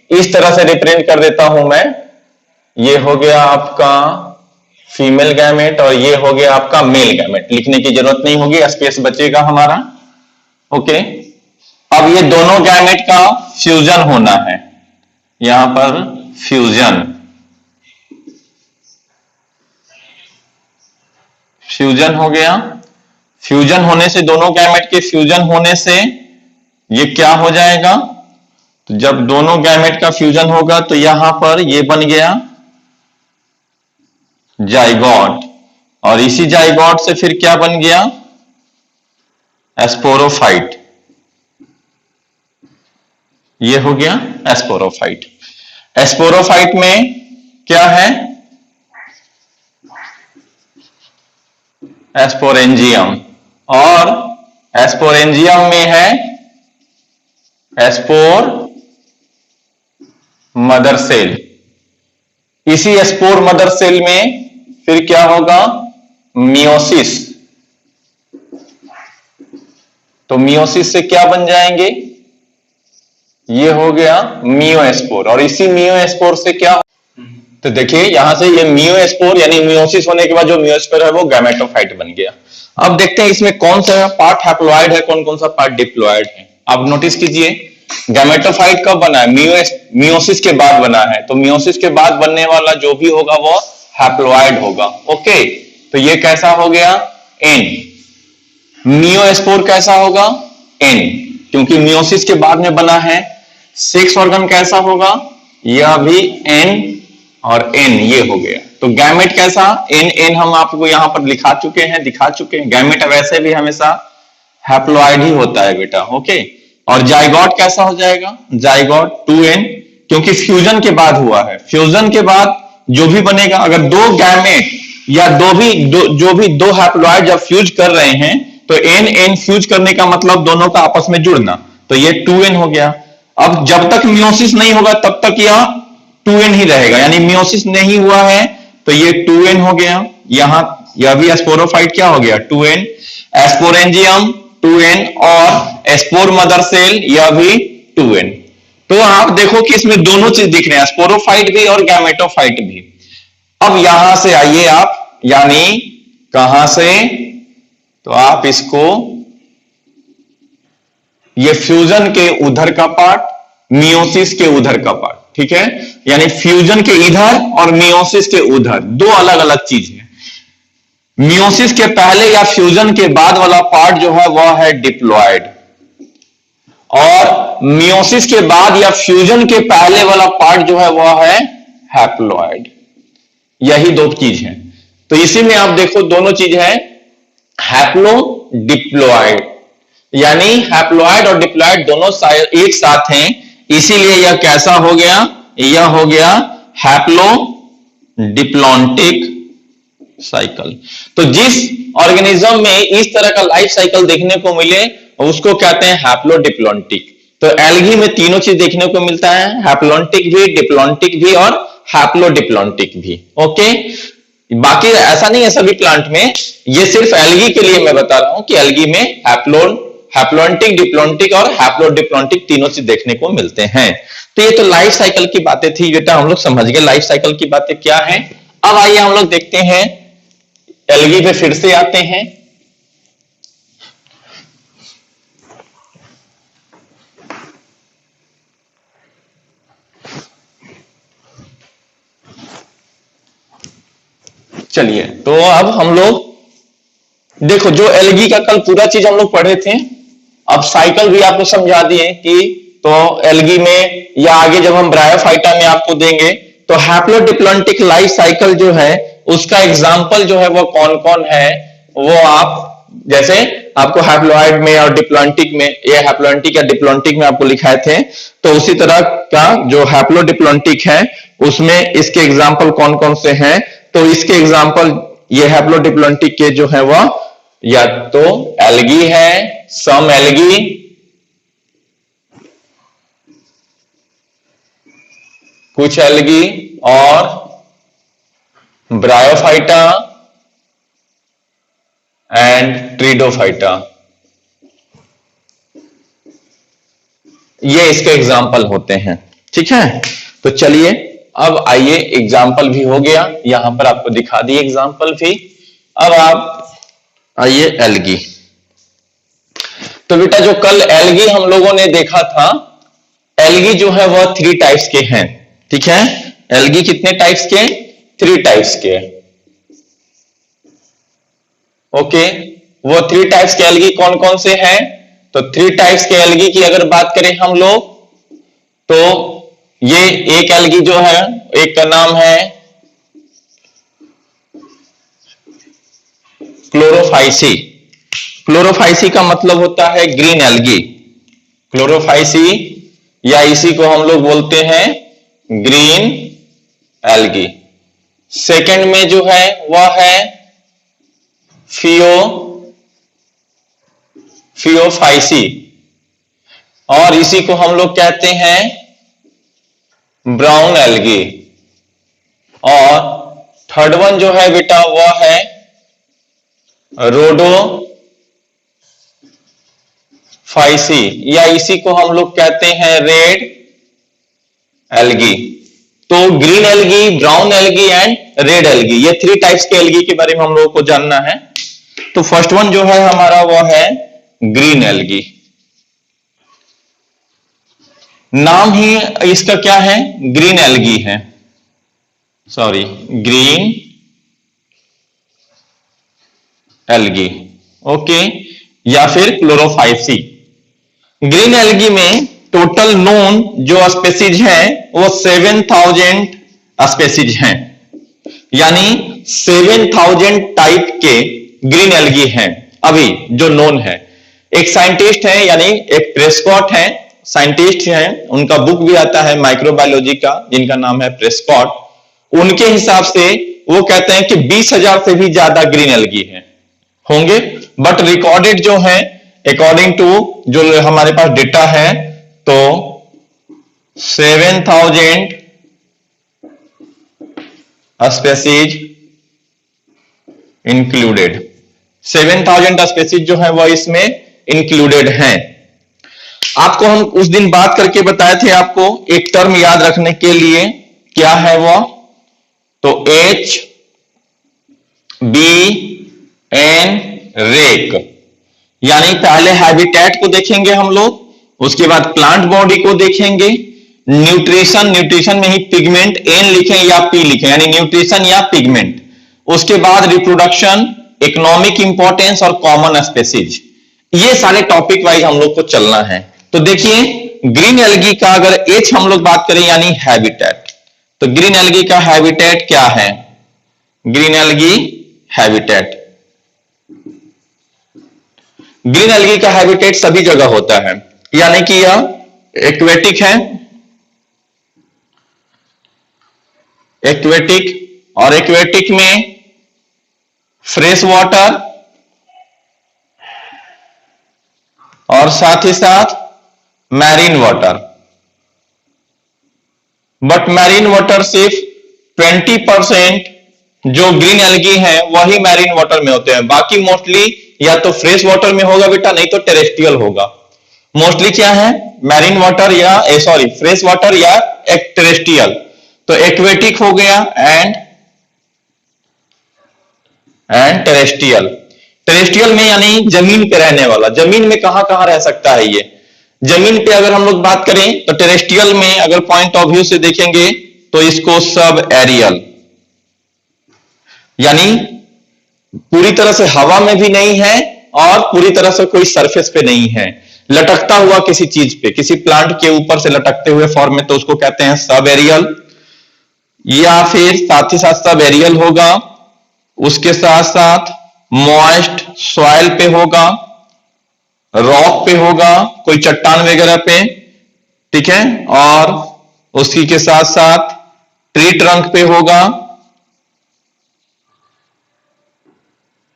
A: इस तरह से रिप्रेजेंट कर देता हूं मैं। ये हो गया आपका फीमेल गैमेट और ये हो गया आपका मेल गैमेट। लिखने की जरूरत नहीं होगी, स्पेस बचेगा हमारा। ओके, अब ये दोनों गैमेट का फ्यूजन होना है, यहां पर फ्यूजन हो गया। फ्यूजन होने से, दोनों गैमेट के फ्यूजन होने से ये क्या हो जाएगा? तो जब दोनों गैमेट का फ्यूजन होगा तो यहां पर ये बन गया जाइगोट, और इसी जाइगोट से फिर क्या बन गया? एस्पोरोफाइट। ये हो गया एस्पोरोफाइट। एस्पोरोफाइट में क्या है? एस्पोरेंजियम, और एस्पोरेंजियम में है एस्पोर मदर सेल। इसी एस्पोर मदर सेल में फिर क्या होगा? मियोसिस। तो मियोसिस से क्या बन जाएंगे? ये हो गया मियोस्पोर, और इसी मियोस्पोर से क्या? तो देखिए यहां से ये मियोस्पोर यानी मियोसिस होने के बाद जो मियोस्पोर है वो गैमेटोफाइट बन गया। अब देखते हैं इसमें कौन सा पार्ट हैप्लॉइड है, कौन कौन सा पार्ट डिप्लॉइड है। आप नोटिस कीजिए, गैमेटोफाइट कब बना है? मियोसिस के बाद बना है। तो मियोसिस के बाद बनने वाला जो भी होगा वो हैप्लॉइड होगा। ओके, तो ये कैसा हो गया? एन। मियोस्पोर कैसा होगा? एन, क्योंकि मियोसिस के बाद में बना है। सेक्स ऑर्गन कैसा होगा? यह भी एन और एन, ये हो गया। तो गैमेट कैसा? एन एन हम आपको यहां पर दिखा चुके हैं। गैमेट वैसे भी हमेशा हैप्लॉइड ही होता है बेटा। ओके, और जाइगोट कैसा हो जाएगा? जाइगोट 2n, क्योंकि फ्यूजन के बाद हुआ है। फ्यूजन के बाद जो भी बनेगा, अगर दो गैमेट या जो भी दो हैप्लॉइड जब फ्यूज कर रहे हैं तो एन एन फ्यूज करने का मतलब दोनों का आपस में जुड़ना, तो ये 2n हो गया। अब जब तक मियोसिस नहीं होगा तब तक यह 2n ही रहेगा, यानी मियोसिस नहीं हुआ है तो ये 2n हो गया। यहां यह भी एस्पोरोफाइट क्या हो गया? 2n। एस्पोरेंजियम 2n, और एस्पोर मदर सेल यह भी 2n। तो आप देखो कि इसमें दोनों चीज दिख रहे हैं, एस्पोरोफाइट भी और गैमेटोफाइट भी। अब यहां से आइए आप, यानी कहां से? तो आप इसको, ये फ्यूजन के उधर का पार्ट, मियोसिस के उधर का पार्ट, ठीक है? यानी फ्यूजन के इधर और मियोसिस के उधर दो अलग अलग चीज है। मियोसिस के पहले या फ्यूजन के बाद वाला पार्ट जो है वह है डिप्लॉइड, और मियोसिस के बाद या फ्यूजन के पहले वाला पार्ट जो है वह है हैप्लॉइड। यही दो चीज है। तो इसी में आप देखो दोनों चीज है हैप्लो डिप्लॉइड, यानी हैप्लॉइड और डिप्लॉइड दोनों एक साथ हैं, इसीलिए यह कैसा हो गया? यह हो गया हैप्लो डिप्लॉन्टिक साइकिल। तो जिस ऑर्गेनिज्म में इस तरह का लाइफ साइकिल देखने को मिले उसको कहते हैं हैप्लोडिप्लॉन्टिक। तो एल्गी में तीनों चीज देखने को मिलता है, हैप्लॉन्टिक भी, डिप्लॉन्टिक भी और हैप्लोडिप्लॉन्टिक भी। ओके, बाकी ऐसा नहीं है सभी प्लांट में, ये सिर्फ एल्गी के लिए मैं बता रहा हूं कि एल्गी में हैप्लॉन्टिक, डिप्लॉन्टिक और हैप्लोडिप्लॉन्टिक तीनों चीज देखने को मिलते हैं। तो ये तो लाइफ साइकिल की बातें थी बेटा, हम लोग समझ गए लाइफ साइकिल की बातें क्या है। अब आइए हम लोग देखते हैं, एल्गी पे फिर से आते हैं। चलिए, तो अब हम लोग देखो, जो एल्गी का कल पूरा चीज हम लोग पढ़े थे, अब साइकिल भी आपको समझा दिए कि तो एल्गी में या आगे जब हम ब्रायोफाइटा में आपको देंगे तो हैप्लोडिप्लॉन्टिक लाइफ साइकिल जो है उसका एग्जाम्पल जो है वो कौन कौन है, वो आप जैसे आपको हैप्लॉइड में और डिप्लॉन्टिक में, ये हैप्लॉन्टिक या डिप्लॉन्टिक में आपको लिखाए थे, तो उसी तरह का जो हैप्लोडिप्लॉन्टिक है उसमें इसके एग्जाम्पल कौन कौन से हैं। तो इसके एग्जाम्पल ये हैप्लोडिप्लॉन्टिक के जो है वह या तो एल्गी है, सम एल्गी, कुछ एल्गी और ब्रायोफाइटा एंड ट्रिडोफाइटा, ये इसके एग्जाम्पल होते हैं। ठीक है, तो चलिए अब आइए, एग्जाम्पल भी हो गया, यहां पर आपको दिखा दिए एग्जाम्पल भी। अब आप आइए एल्गी। तो बेटा जो कल एल्गी हम लोगों ने देखा था, एल्गी जो है वह 3 टाइप्स के हैं। ठीक है, एल्गी कितने टाइप्स के? 3 टाइप्स के। ओके, वो 3 टाइप्स के एल्गी कौन कौन से हैं? तो 3 टाइप्स के एल्गी की अगर बात करें हम लोग, तो ये एक एल्गी जो है, एक का नाम है क्लोरोफाइसी। क्लोरोफाइसी का मतलब होता है ग्रीन एल्गी, क्लोरोफाइसी, या इसी को हम लोग बोलते हैं ग्रीन एल्गी। सेकंड में जो है वह है फियोफाइसी, और इसी को हम लोग कहते हैं ब्राउन एल्गी। और थर्ड वन जो है बेटा वह है रोडोफाइसी, या इसी को हम लोग कहते हैं रेड एल्गी। तो green algae, brown algae and red algae, ये 3 टाइप्स के एल्गी के बारे में हम लोगों को जानना है। तो फर्स्ट वन जो है हमारा वो है ग्रीन एल्गी। नाम ही इसका क्या है? ग्रीन एल्गी है, सॉरी ग्रीन एल्गी। ओके, या फिर क्लोरोफाइसी। ग्रीन एल्गी में टोटल नोन जो स्पेसीज हैं वो 7000 स्पेसीज हैं, यानी 7000 टाइप के ग्रीन एल्गी हैं अभी जो नोन है। एक साइंटिस्ट है, यानी एक प्रेस्कॉट है, साइंटिस्ट हैं, उनका बुक भी आता है माइक्रोबायोलॉजी का जिनका नाम है प्रेस्कॉट। उनके हिसाब से वो कहते हैं कि 20,000 से भी ज्यादा ग्रीन एल्गी है होंगे, बट रिकॉर्डेड जो है अकॉर्डिंग टू जो हमारे पास डेटा है तो 7000 स्पेसीज इंक्लूडेड, 7000 स्पेसीज जो है वह इसमें इंक्लूडेड हैं। आपको हम उस दिन बात करके बताए थे, आपको एक टर्म याद रखने के लिए, क्या है वो? तो HBN रेक, यानी पहले हैबिटेट को देखेंगे हम लोग, उसके बाद प्लांट बॉडी को देखेंगे, न्यूट्रिशन, न्यूट्रिशन में ही पिगमेंट N लिखें या P लिखें, यानी न्यूट्रिशन या पिगमेंट, उसके बाद रिप्रोडक्शन, इकोनॉमिक इंपॉर्टेंस और कॉमन स्पेसीज। ये सारे टॉपिक वाइज हम लोग को चलना है। तो देखिए ग्रीन एल्गी का अगर H हम लोग बात करें यानी हैबिटेट, तो ग्रीन एल्गी का हैबिटेट क्या है? Green algae habitat, green algae का हैबिटेट सभी जगह होता है, यानी कि यह एक्वेटिक है, एक्वेटिक, और एक्वेटिक में फ्रेश वाटर और साथ ही साथ marine water. But marine water सिर्फ 20% जो ग्रीन एल्गी हैं वही मैरीन वाटर में होते हैं, बाकी मोस्टली या तो फ्रेश वाटर में होगा बेटा, नहीं तो टेरेस्ट्रियल होगा। मोस्टली क्या है? मैरीन वाटर या सॉरी फ्रेश वाटर या एक टेरेस्ट्रियल। तो एक्वेटिक हो गया एंड टेरेस्ट्रियल। टेरेस्ट्रियल में यानी जमीन पे रहने वाला, जमीन में कहां कहां रह सकता है ये? जमीन पे अगर हम लोग बात करें तो टेरेस्ट्रियल में अगर पॉइंट ऑफ व्यू से देखेंगे तो इसको सब एरियल, यानी पूरी तरह से हवा में भी नहीं है और पूरी तरह से कोई सरफेस पे नहीं है, लटकता हुआ किसी चीज पे, किसी प्लांट के ऊपर से लटकते हुए फॉर्म में, तो उसको कहते हैं सब एरियल। या फिर साथ ही साथ सब एरियल होगा, उसके साथ साथ मॉइस्ट सॉइल पे होगा, रॉक पे होगा, कोई चट्टान वगैरह पे, ठीक है, और उसी के साथ साथ ट्री ट्रंक पे होगा।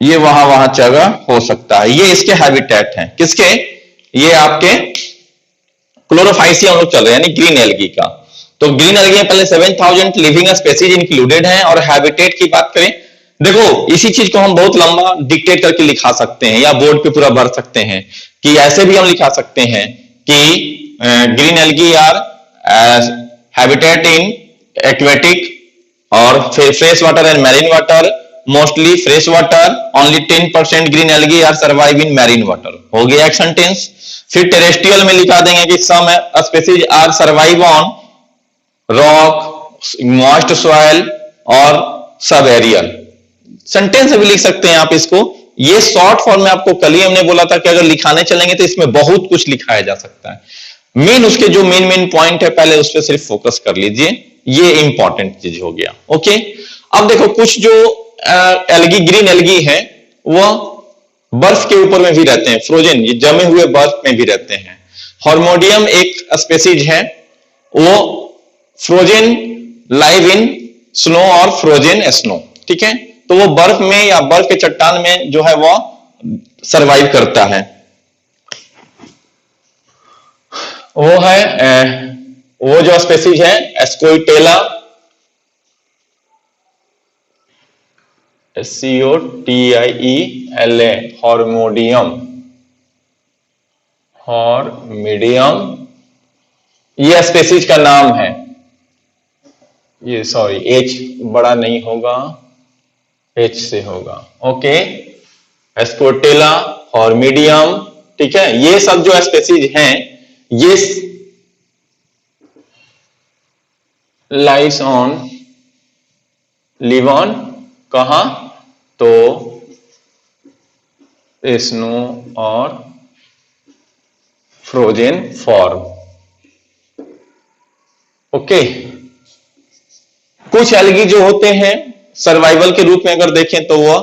A: ये वहां वहां जगह हो सकता है। ये इसके हैबिटेट हैं, किसके? ये आपके क्लोरोफाइसिया हम लोग चल रहे हैं, यानी ग्रीन एल्गी का। तो ग्रीन एल्गी में पहले 7000 लिविंग स्पेसीज इंक्लूडेड हैं। और हैबिटेट की बात करें, देखो इसी चीज को हम बहुत लंबा डिक्टेट करके लिखा सकते हैं या बोर्ड पे पूरा भर सकते हैं, कि ऐसे भी हम लिखा सकते हैं कि green algae are habitat in aquatic और fresh water and marine water, mostly fresh water, only 10% green algae are survive in marine water. हो गया एक सेंटेंस। फिर टेरेस्ट्रियल में लिखा देंगे कि some species are survive on rock, moist soil और सब एरियल। सेंटेंस भी लिख सकते हैं आप इसको। ये शॉर्ट फॉर्म में आपको कल ही हमने बोला था कि अगर लिखाने चलेंगे तो इसमें बहुत कुछ लिखाया जा सकता है। मेन उसके जो मेन पॉइंट है पहले उस पर सिर्फ फोकस कर लीजिए, ये इंपॉर्टेंट चीज हो गया। ओके, अब देखो कुछ जो एल्गी ग्रीन एल्गी है वो बर्फ के ऊपर में भी रहते हैं, फ्रोजन, ये जमे हुए बर्फ में भी रहते हैं। हार्मोडियम एक स्पेसीज है, वो फ्रोजन लाइव इन स्नो और फ्रोजन स्नो, ठीक है। तो वो बर्फ में या बर्फ के चट्टान में जो है वो सरवाइव करता है। वो है वो जो स्पेसीज है एस्कोइटेला, SCOTIELA, हार्मोडियम, हार्मोडियम, ये स्पेसीज का नाम है। ये सॉरी H बड़ा नहीं होगा, H से होगा। ओके, एस्कोटेला, हार्मोडियम, ठीक है। ये सब जो स्पेसीज हैं ये लाइव्स ऑन, लिव ऑन कहां? तो स्नो और फ्रोजन फॉर्म। ओके, कुछ एल्गी जो होते हैं सर्वाइवल के रूप में अगर देखें तो वो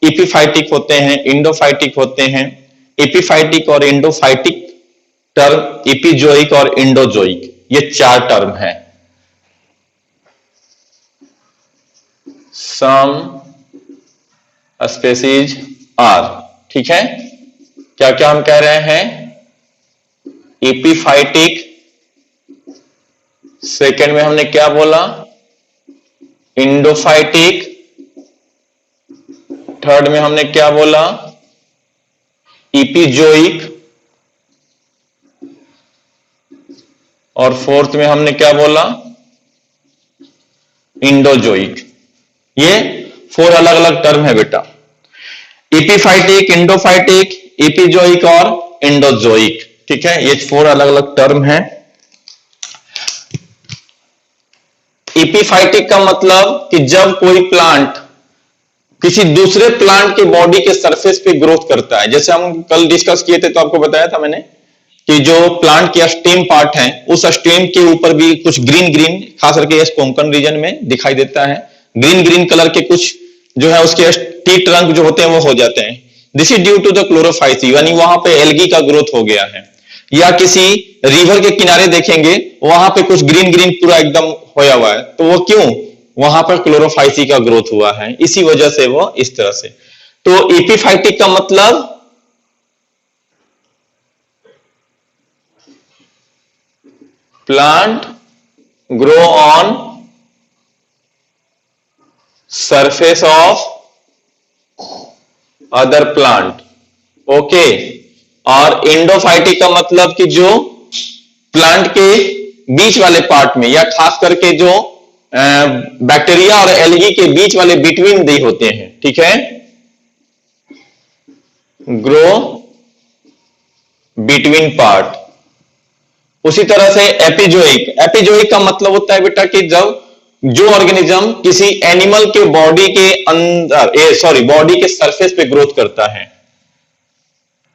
A: एपिफाइटिक होते हैं, इंडोफाइटिक होते हैं। एपिफाइटिक और इंडोफाइटिक टर्म, एपिजोइक और इंडोजोइक, ये चार टर्म है। सम स्पेसीज आर, ठीक है। क्या क्या हम कह रहे हैं? एपिफाइटिक, सेकेंड में हमने क्या बोला? इंडोफाइटिक, थर्ड में हमने क्या बोला? एपिजोइक, और फोर्थ में हमने क्या बोला? इंडोजोइक। ये 4 अलग अलग टर्म है बेटा, एपिफाइटिक, इंडोफाइटिक, एपिजोइक और इंडोजोइक, ठीक है। ये 4 अलग अलग टर्म है। एपिफाइटिक का मतलब कि जब कोई प्लांट किसी दूसरे प्लांट के बॉडी के सरफेस पे ग्रोथ करता है, जैसे हम कल डिस्कस किए थे तो आपको बताया था मैंने कि जो प्लांट के स्टेम पार्ट है उस स्टेम के ऊपर भी कुछ ग्रीन ग्रीन, खास करके इस कोंकण रीजन में दिखाई देता है, ग्रीन ग्रीन कलर के कुछ जो है उसके टी ट्रंक जो होते हैं वो हो जाते हैं। This is due to the chlorophyceae, यानी वहां पे एल्गी का ग्रोथ हो गया है। या किसी रिवर के किनारे देखेंगे वहां पे कुछ ग्रीन ग्रीन पूरा एकदम होया हुआ है, तो वो क्यों? वहां पर क्लोरोफाइसी का ग्रोथ हुआ है, इसी वजह से वो इस तरह से। तो एपिफाइटिक का मतलब plant grow on surface of other plant, okay. और इंडोफाइटिक का मतलब कि जो प्लांट के बीच वाले पार्ट में या खास करके जो बैक्टीरिया और एल्गी के बीच वाले बिटवीन दे होते हैं, ठीक है, ग्रो बिटवीन पार्ट। उसी तरह से एपिजोइक, एपिजोइक का मतलब होता है बेटा कि जब जो ऑर्गेनिज्म किसी एनिमल के बॉडी के अंदर, बॉडी के सरफेस पे ग्रोथ करता है,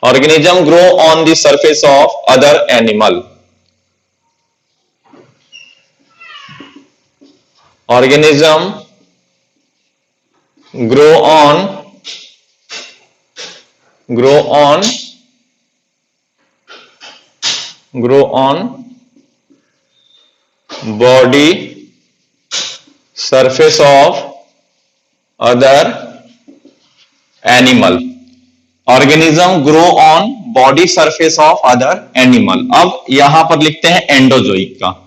A: organism grow on the surface of other animal. Organism grow on body surface of other animal। Organism grow on body surface of other animal. अब यहां पर लिखते हैं एंडोजोइक का,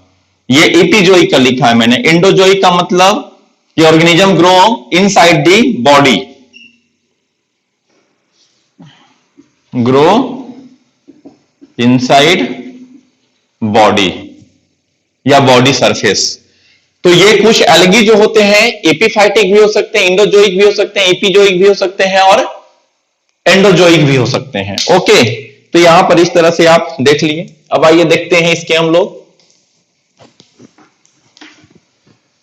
A: ये एपिजोइक का लिखा है मैंने। एंडोजोइक का मतलब कि organism grow inside the body, grow inside body या बॉडी सरफेस। तो ये कुछ एल्गी जो होते हैं एपिफाइटिक भी हो सकते हैं, इंडोजोइक भी हो सकते हैं, एपिजोइक भी हो सकते हैं और एंडोजोइक भी हो सकते हैं। ओके, तो यहां पर इस तरह से आप देख लिए। अब आइए देखते हैं इसके हम लोग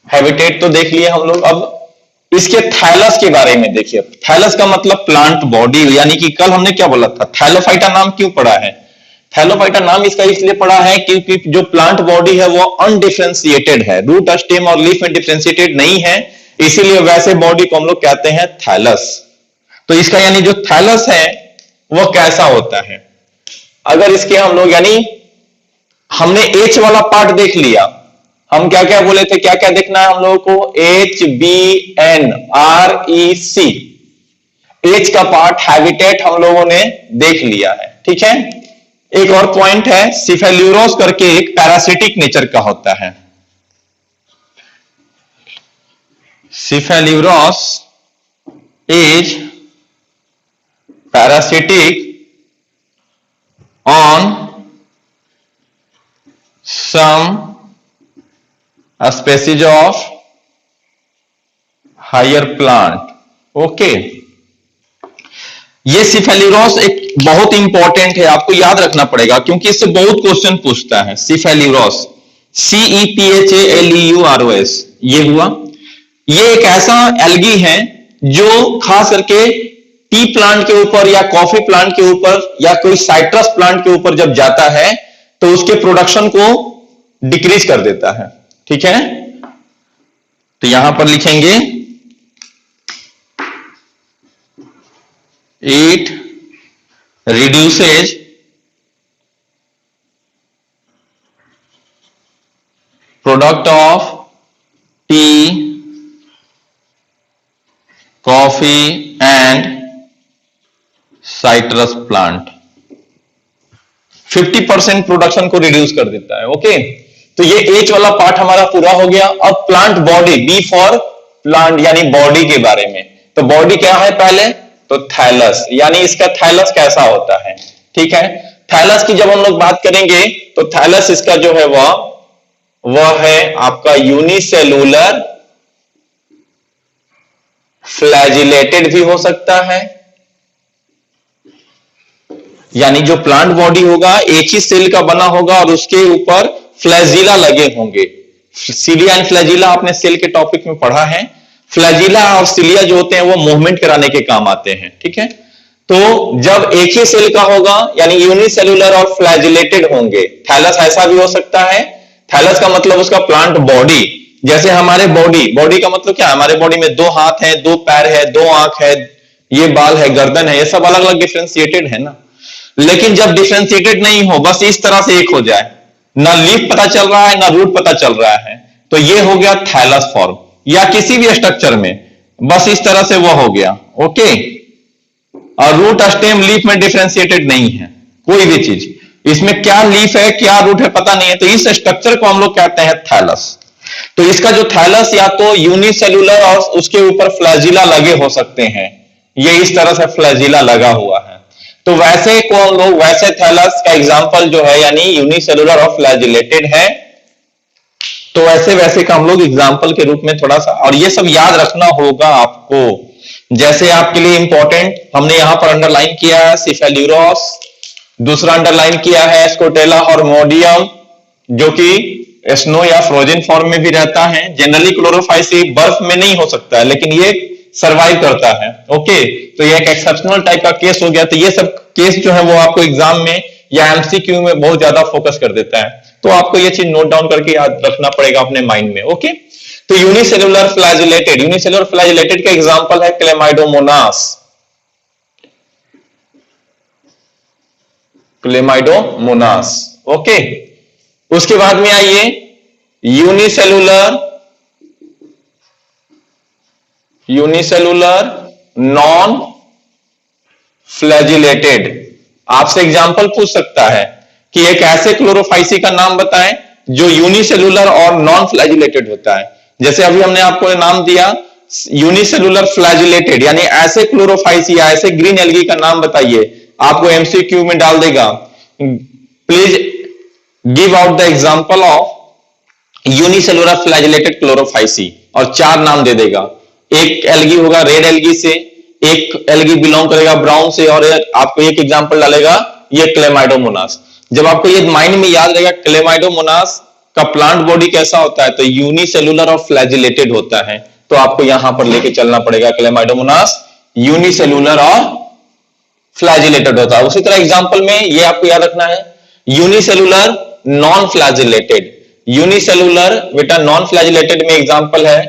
A: हैबिटेट तो देख लिए हम लोग। अब इसके थैलस के बारे में देखिए। थैलस का मतलब प्लांट बॉडी, यानी कि कल हमने क्या बोला था, थैलोफाइटा नाम क्यों पड़ा है? थैलोफाइटा नाम इसका इसलिए पड़ा है क्योंकि जो प्लांट बॉडी है वो अनडिफरेंशिएटेड है, रूट स्टेम और लीफ में डिफरेंशिएटेड नहीं है, इसीलिए वैसे बॉडी को हम लोग कहते हैं थैलस। तो इसका यानी जो थैलस है वो कैसा होता है? अगर इसके हम लोग यानी हमने एच वाला पार्ट देख लिया, हम क्या क्या बोले थे, क्या क्या देखना है हम लोगों को? H B N R E C, H का पार्ट हैबिटेट हम लोगों ने देख लिया है। ठीक है, एक और पॉइंट है, सिफेल्यूरोस करके एक पैरासिटिक नेचर का होता है। Cephaleuros is parasitic on some species of higher plant. Okay, ये सिफेल्यूरोस एक बहुत इंपॉर्टेंट है, आपको याद रखना पड़ेगा क्योंकि इससे बहुत क्वेश्चन पूछता है। सिफेल्यूरोस, CEPHALEUROS, ये हुआ। ये एक ऐसा एल्गी है जो खास करके टी प्लांट के ऊपर या कॉफी प्लांट के ऊपर या कोई साइट्रस प्लांट के ऊपर जब जाता है तो उसके प्रोडक्शन को डिक्रीज कर देता है। ठीक है, तो यहां पर लिखेंगे it reduces product of T, coffee and citrus plant. 50% production को रिड्यूस कर देता है। ओके, तो ये एच वाला पार्ट हमारा पूरा हो गया। अब plant body, B for plant यानी बॉडी के बारे में। तो बॉडी क्या है पहले? तो थैलस, यानी इसका थैलस कैसा होता है। ठीक है, थैलस की जब हम लोग बात करेंगे तो थैलस इसका जो है वह है आपका यूनिसेलुलर, फ्लैजिलेटेड भी हो सकता है, यानी जो प्लांट बॉडी होगा एक ही सेल का बना होगा और उसके ऊपर फ्लैजिला लगे होंगे। सीलिया एंड फ्लैजिला आपने सेल के टॉपिक में पढ़ा है। फ्लैजिला और सीलिया जो होते हैं वो मूवमेंट कराने के काम आते हैं। ठीक है, तो जब एक ही सेल का होगा यानी यूनिसेलुलर और फ्लैजिलेटेड होंगे। थैलस ऐसा भी हो सकता है। थैलस का मतलब उसका प्लांट बॉडी, जैसे हमारे बॉडी का मतलब क्या है? हमारे बॉडी में 2 हाथ है, 2 पैर है, 2 आंख है, ये बाल है, गर्दन है, ये सब अलग अलग डिफरेंशिएटेड है ना। लेकिन जब डिफरेंशिएटेड नहीं हो, बस इस तरह से एक हो जाए, ना लीफ पता चल रहा है ना रूट पता चल रहा है, तो ये हो गया थैलस फॉर्म। या किसी भी स्ट्रक्चर में बस इस तरह से वो हो गया। ओके, और रूट स्टेम लीफ में डिफरेंशिएटेड नहीं है कोई भी चीज, इसमें क्या लीफ है क्या रूट है पता नहीं है, तो इस स्ट्रक्चर को हम लोग कहते हैं थैलस। तो इसका जो थैलस या तो यूनिसेलुलर और उसके ऊपर फ्लैजिला लगे हो सकते हैं, ये इस तरह से फ्लैजिला लगा हुआ है। तो वैसे को हम लोग, वैसे थैलस का एग्जांपल जो है यानी यूनिसेलुलर और फ्लैजिलेटेड है, तो वैसे का हम लोग एग्जांपल के रूप में थोड़ा सा, और ये सब याद रखना होगा आपको। जैसे आपके लिए इंपॉर्टेंट हमने यहां पर अंडरलाइन किया है सिफेल्यूरोस, दूसरा अंडरलाइन किया है स्कोटेला हार्मोडियम जो कि स्नो या फ्रोजन फॉर्म में भी रहता है। जनरली क्लोरोफाइसी बर्फ में नहीं हो सकता है, लेकिन ये सरवाइव करता है। ओके, तो ये एक एक्सेप्शनल टाइप का केस हो गया। तो ये सब केस जो है वो आपको एग्जाम में या एमसीक्यू में बहुत ज्यादा फोकस कर देता है, तो आपको ये चीज नोट डाउन करके याद रखना पड़ेगा अपने माइंड में। ओके, तो यूनिसेलुलर फ्लैजिलेटेड, यूनिसेलुलर फ्लैजिलेटेड का एग्जांपल है क्लेमाइडोमोनास, क्लेमाइडोमोनास। ओके, उसके बाद में आइए यूनिसेलुलर नॉन फ्लैजिलेटेड। आपसे एग्जांपल पूछ सकता है कि एक ऐसे क्लोरोफाइसी का नाम बताएं जो यूनिसेलुलर और नॉन फ्लैजिलेटेड होता है। जैसे अभी हमने आपको नाम दिया यूनिसेलुलर फ्लैजिलेटेड, यानी ऐसे क्लोरोफाइसी या ऐसे ग्रीन एल्गी का नाम बताइए। आपको एमसीक्यू में डाल देगा, please give out the example of unicellular flagellated Chlorophyceae, और 4 नाम दे देगा। एक एल्गी होगा रेड एल्गी से, एक एल्गी बिलोंग करेगा ब्राउन से, और आपको एक एग्जांपल डालेगा ये क्लेमाइडोमोनास। जब आपको ये माइंड में याद रहेगा क्लेमाइडोमोनास का प्लांट बॉडी कैसा होता है, तो यूनिसेलुलर और फ्लैजिलेटेड होता है, तो आपको यहां पर लेके चलना पड़ेगा क्लेमाइडोमोनास यूनिसेलुलर और फ्लैजिलेटेड होता है। उसी तरह एग्जांपल में ये आपको याद रखना है यूनिसेलुलर नॉन फ्लैजिलेटेड। यूनिसेलुलर बेटा नॉन फ्लैजिलेटेड में एग्जांपल है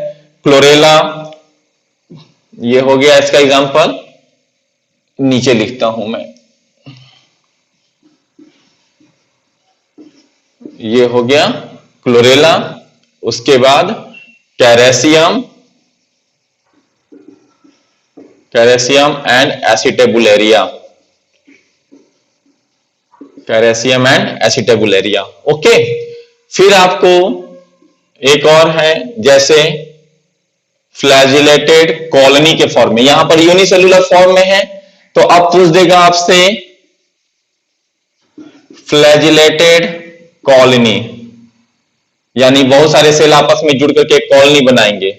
A: क्लोरेला, ये हो गया इसका एग्जांपल, नीचे लिखता हूं मैं, ये हो गया क्लोरेला। उसके बाद कैरेसियम एंड एसिटेबुलेरिया, कैरेसियम एंड एसिटेबुलेरिया। ओके, फिर आपको एक और है जैसे फ्लैजिलेटेड कॉलोनी के फॉर्म में, यहां पर यूनिसेलुलर फॉर्म में है, तो अब पूछ देगा आपसे फ्लैजिलेटेड कॉलोनी, यानी बहुत सारे सेल आपस में जुड़ करके कॉलोनी बनाएंगे।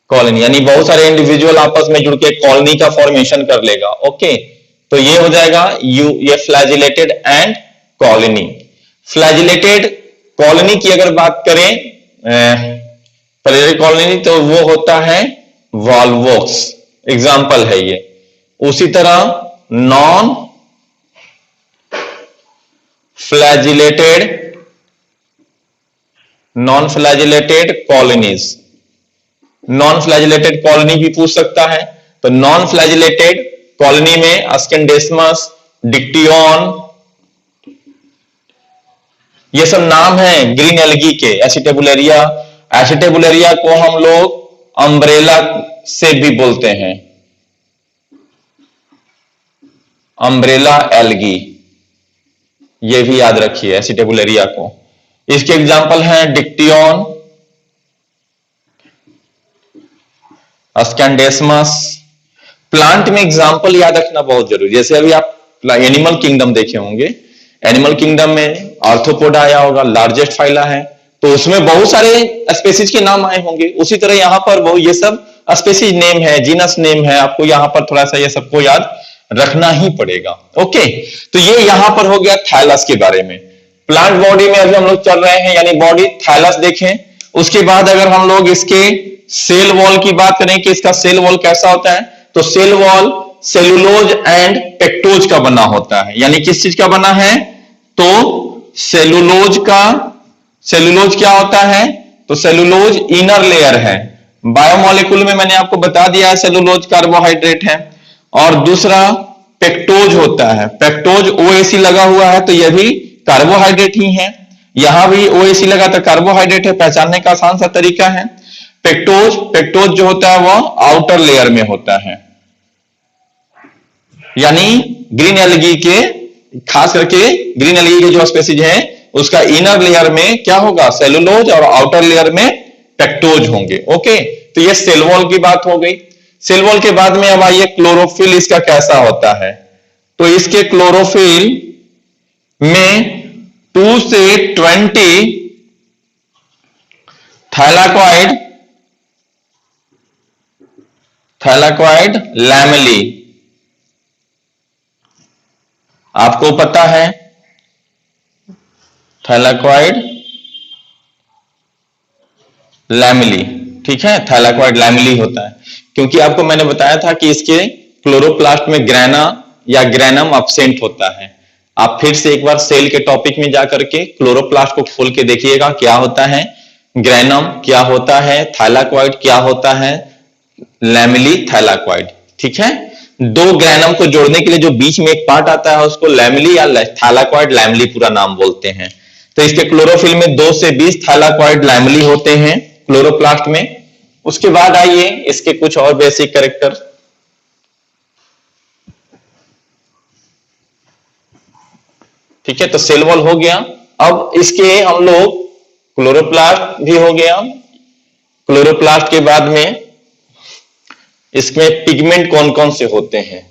A: कॉलोनी यानी बहुत सारे इंडिविजुअल आपस में जुड़ के कॉलोनी का फॉर्मेशन कर लेगा। ओके, तो ये हो जाएगा ये flagellated and colony. Flagellated colony की अगर बात करें फ्लैजिलेटेड कॉलोनी, तो वो होता है वॉल्वोक्स, एग्जाम्पल है ये। उसी तरह non flagellated colonies, non flagellated colony भी पूछ सकता है। तो नॉन फ्लैजिलेटेड कॉलोनी में अस्केंडेस्मस, डिक्टियन, ये सब नाम है ग्रीन एल्गी के। एसिटेबुलेरिया को हम लोग अम्ब्रेला से भी बोलते हैं, अम्ब्रेला एल्गी, ये भी याद रखिए एसिटेबुलेरिया को। इसके एग्जाम्पल हैं डिक्टियन, अस्केंडेस्मस। प्लांट में एग्जाम्पल याद रखना बहुत जरूरी, जैसे अभी आप एनिमल किंगडम देखे होंगे, एनिमल किंगडम में आर्थ्रोपोडा आया होगा, लार्जेस्ट फाइला है, तो उसमें बहुत सारे स्पेसीज के नाम आए होंगे। उसी तरह यहां पर वो ये सब स्पेसीज नेम है, जीनस नेम है, आपको यहां पर थोड़ा सा ये सबको याद रखना ही पड़ेगा। ओके, तो ये यहां पर हो गया थैलस के बारे में। प्लांट बॉडी में अभी हम लोग चल रहे हैं, यानी बॉडी थैलस देखें। उसके बाद अगर हम लोग इसके सेल वॉल की बात करें कि इसका सेल वॉल कैसा होता है, तो cell wall cellulose and pectose का बना होता है। यानी किस चीज का बना है, तो सेलुलोज का। सेलुलोज क्या होता है, तो सेलुलोज इनर लेयर है। बायोमोलिकुल में मैंने आपको बता दिया है सेलुलोज कार्बोहाइड्रेट है। और दूसरा पेक्टोज होता है, पेक्टोज ओएसी लगा हुआ है, तो यह भी कार्बोहाइड्रेट ही है। यहां भी ओएसी लगा तो कार्बोहाइड्रेट है, पहचानने का आसान सा तरीका है। पेक्टोज जो होता है वो आउटर लेयर में होता है, यानी ग्रीन एल्गी के, खास करके ग्रीन एल्गी के जो स्पेसीज हैं उसका इनर लेयर में क्या होगा, सेलुलोज, और आउटर लेयर में पेक्टोज होंगे। ओके, तो ये सेल वॉल की बात हो गई। सेल वॉल के बाद में अब आइए क्लोरोफिल इसका कैसा होता है। तो इसके क्लोरोफिल में 2 से 20 थैलाकॉइड लैमेली, आपको पता है थैलाकॉइड लैमेली, ठीक है, थैलाकॉइड लैमेली होता है, क्योंकि आपको मैंने बताया था कि इसके क्लोरोप्लास्ट में ग्रेना या ग्रेनम एब्सेंट होता है। आप फिर से एक बार सेल के टॉपिक में जाकर के क्लोरोप्लास्ट को खोल के देखिएगा, क्या होता है ग्रेनम, क्या होता है थैलाकॉइड, क्या होता है लैमेली थैलाकॉइड। ठीक है, दो ग्रेनम को जोड़ने के लिए जो बीच में एक पार्ट आता है उसको लैमेली या थैलाकॉइड लैमेली पूरा नाम बोलते हैं। तो इसके क्लोरोफिल में 2 से 20 थैलाकॉइड लैमेली होते हैं क्लोरोप्लास्ट में। उसके बाद आइए इसके कुछ और बेसिक कैरेक्टर। ठीक है, तो सेल वॉल हो गया। अब इसके हम लोग क्लोरोप्लास्ट भी हो गया। क्लोरोप्लास्ट के बाद में इसमें पिगमेंट कौन कौन से होते हैं?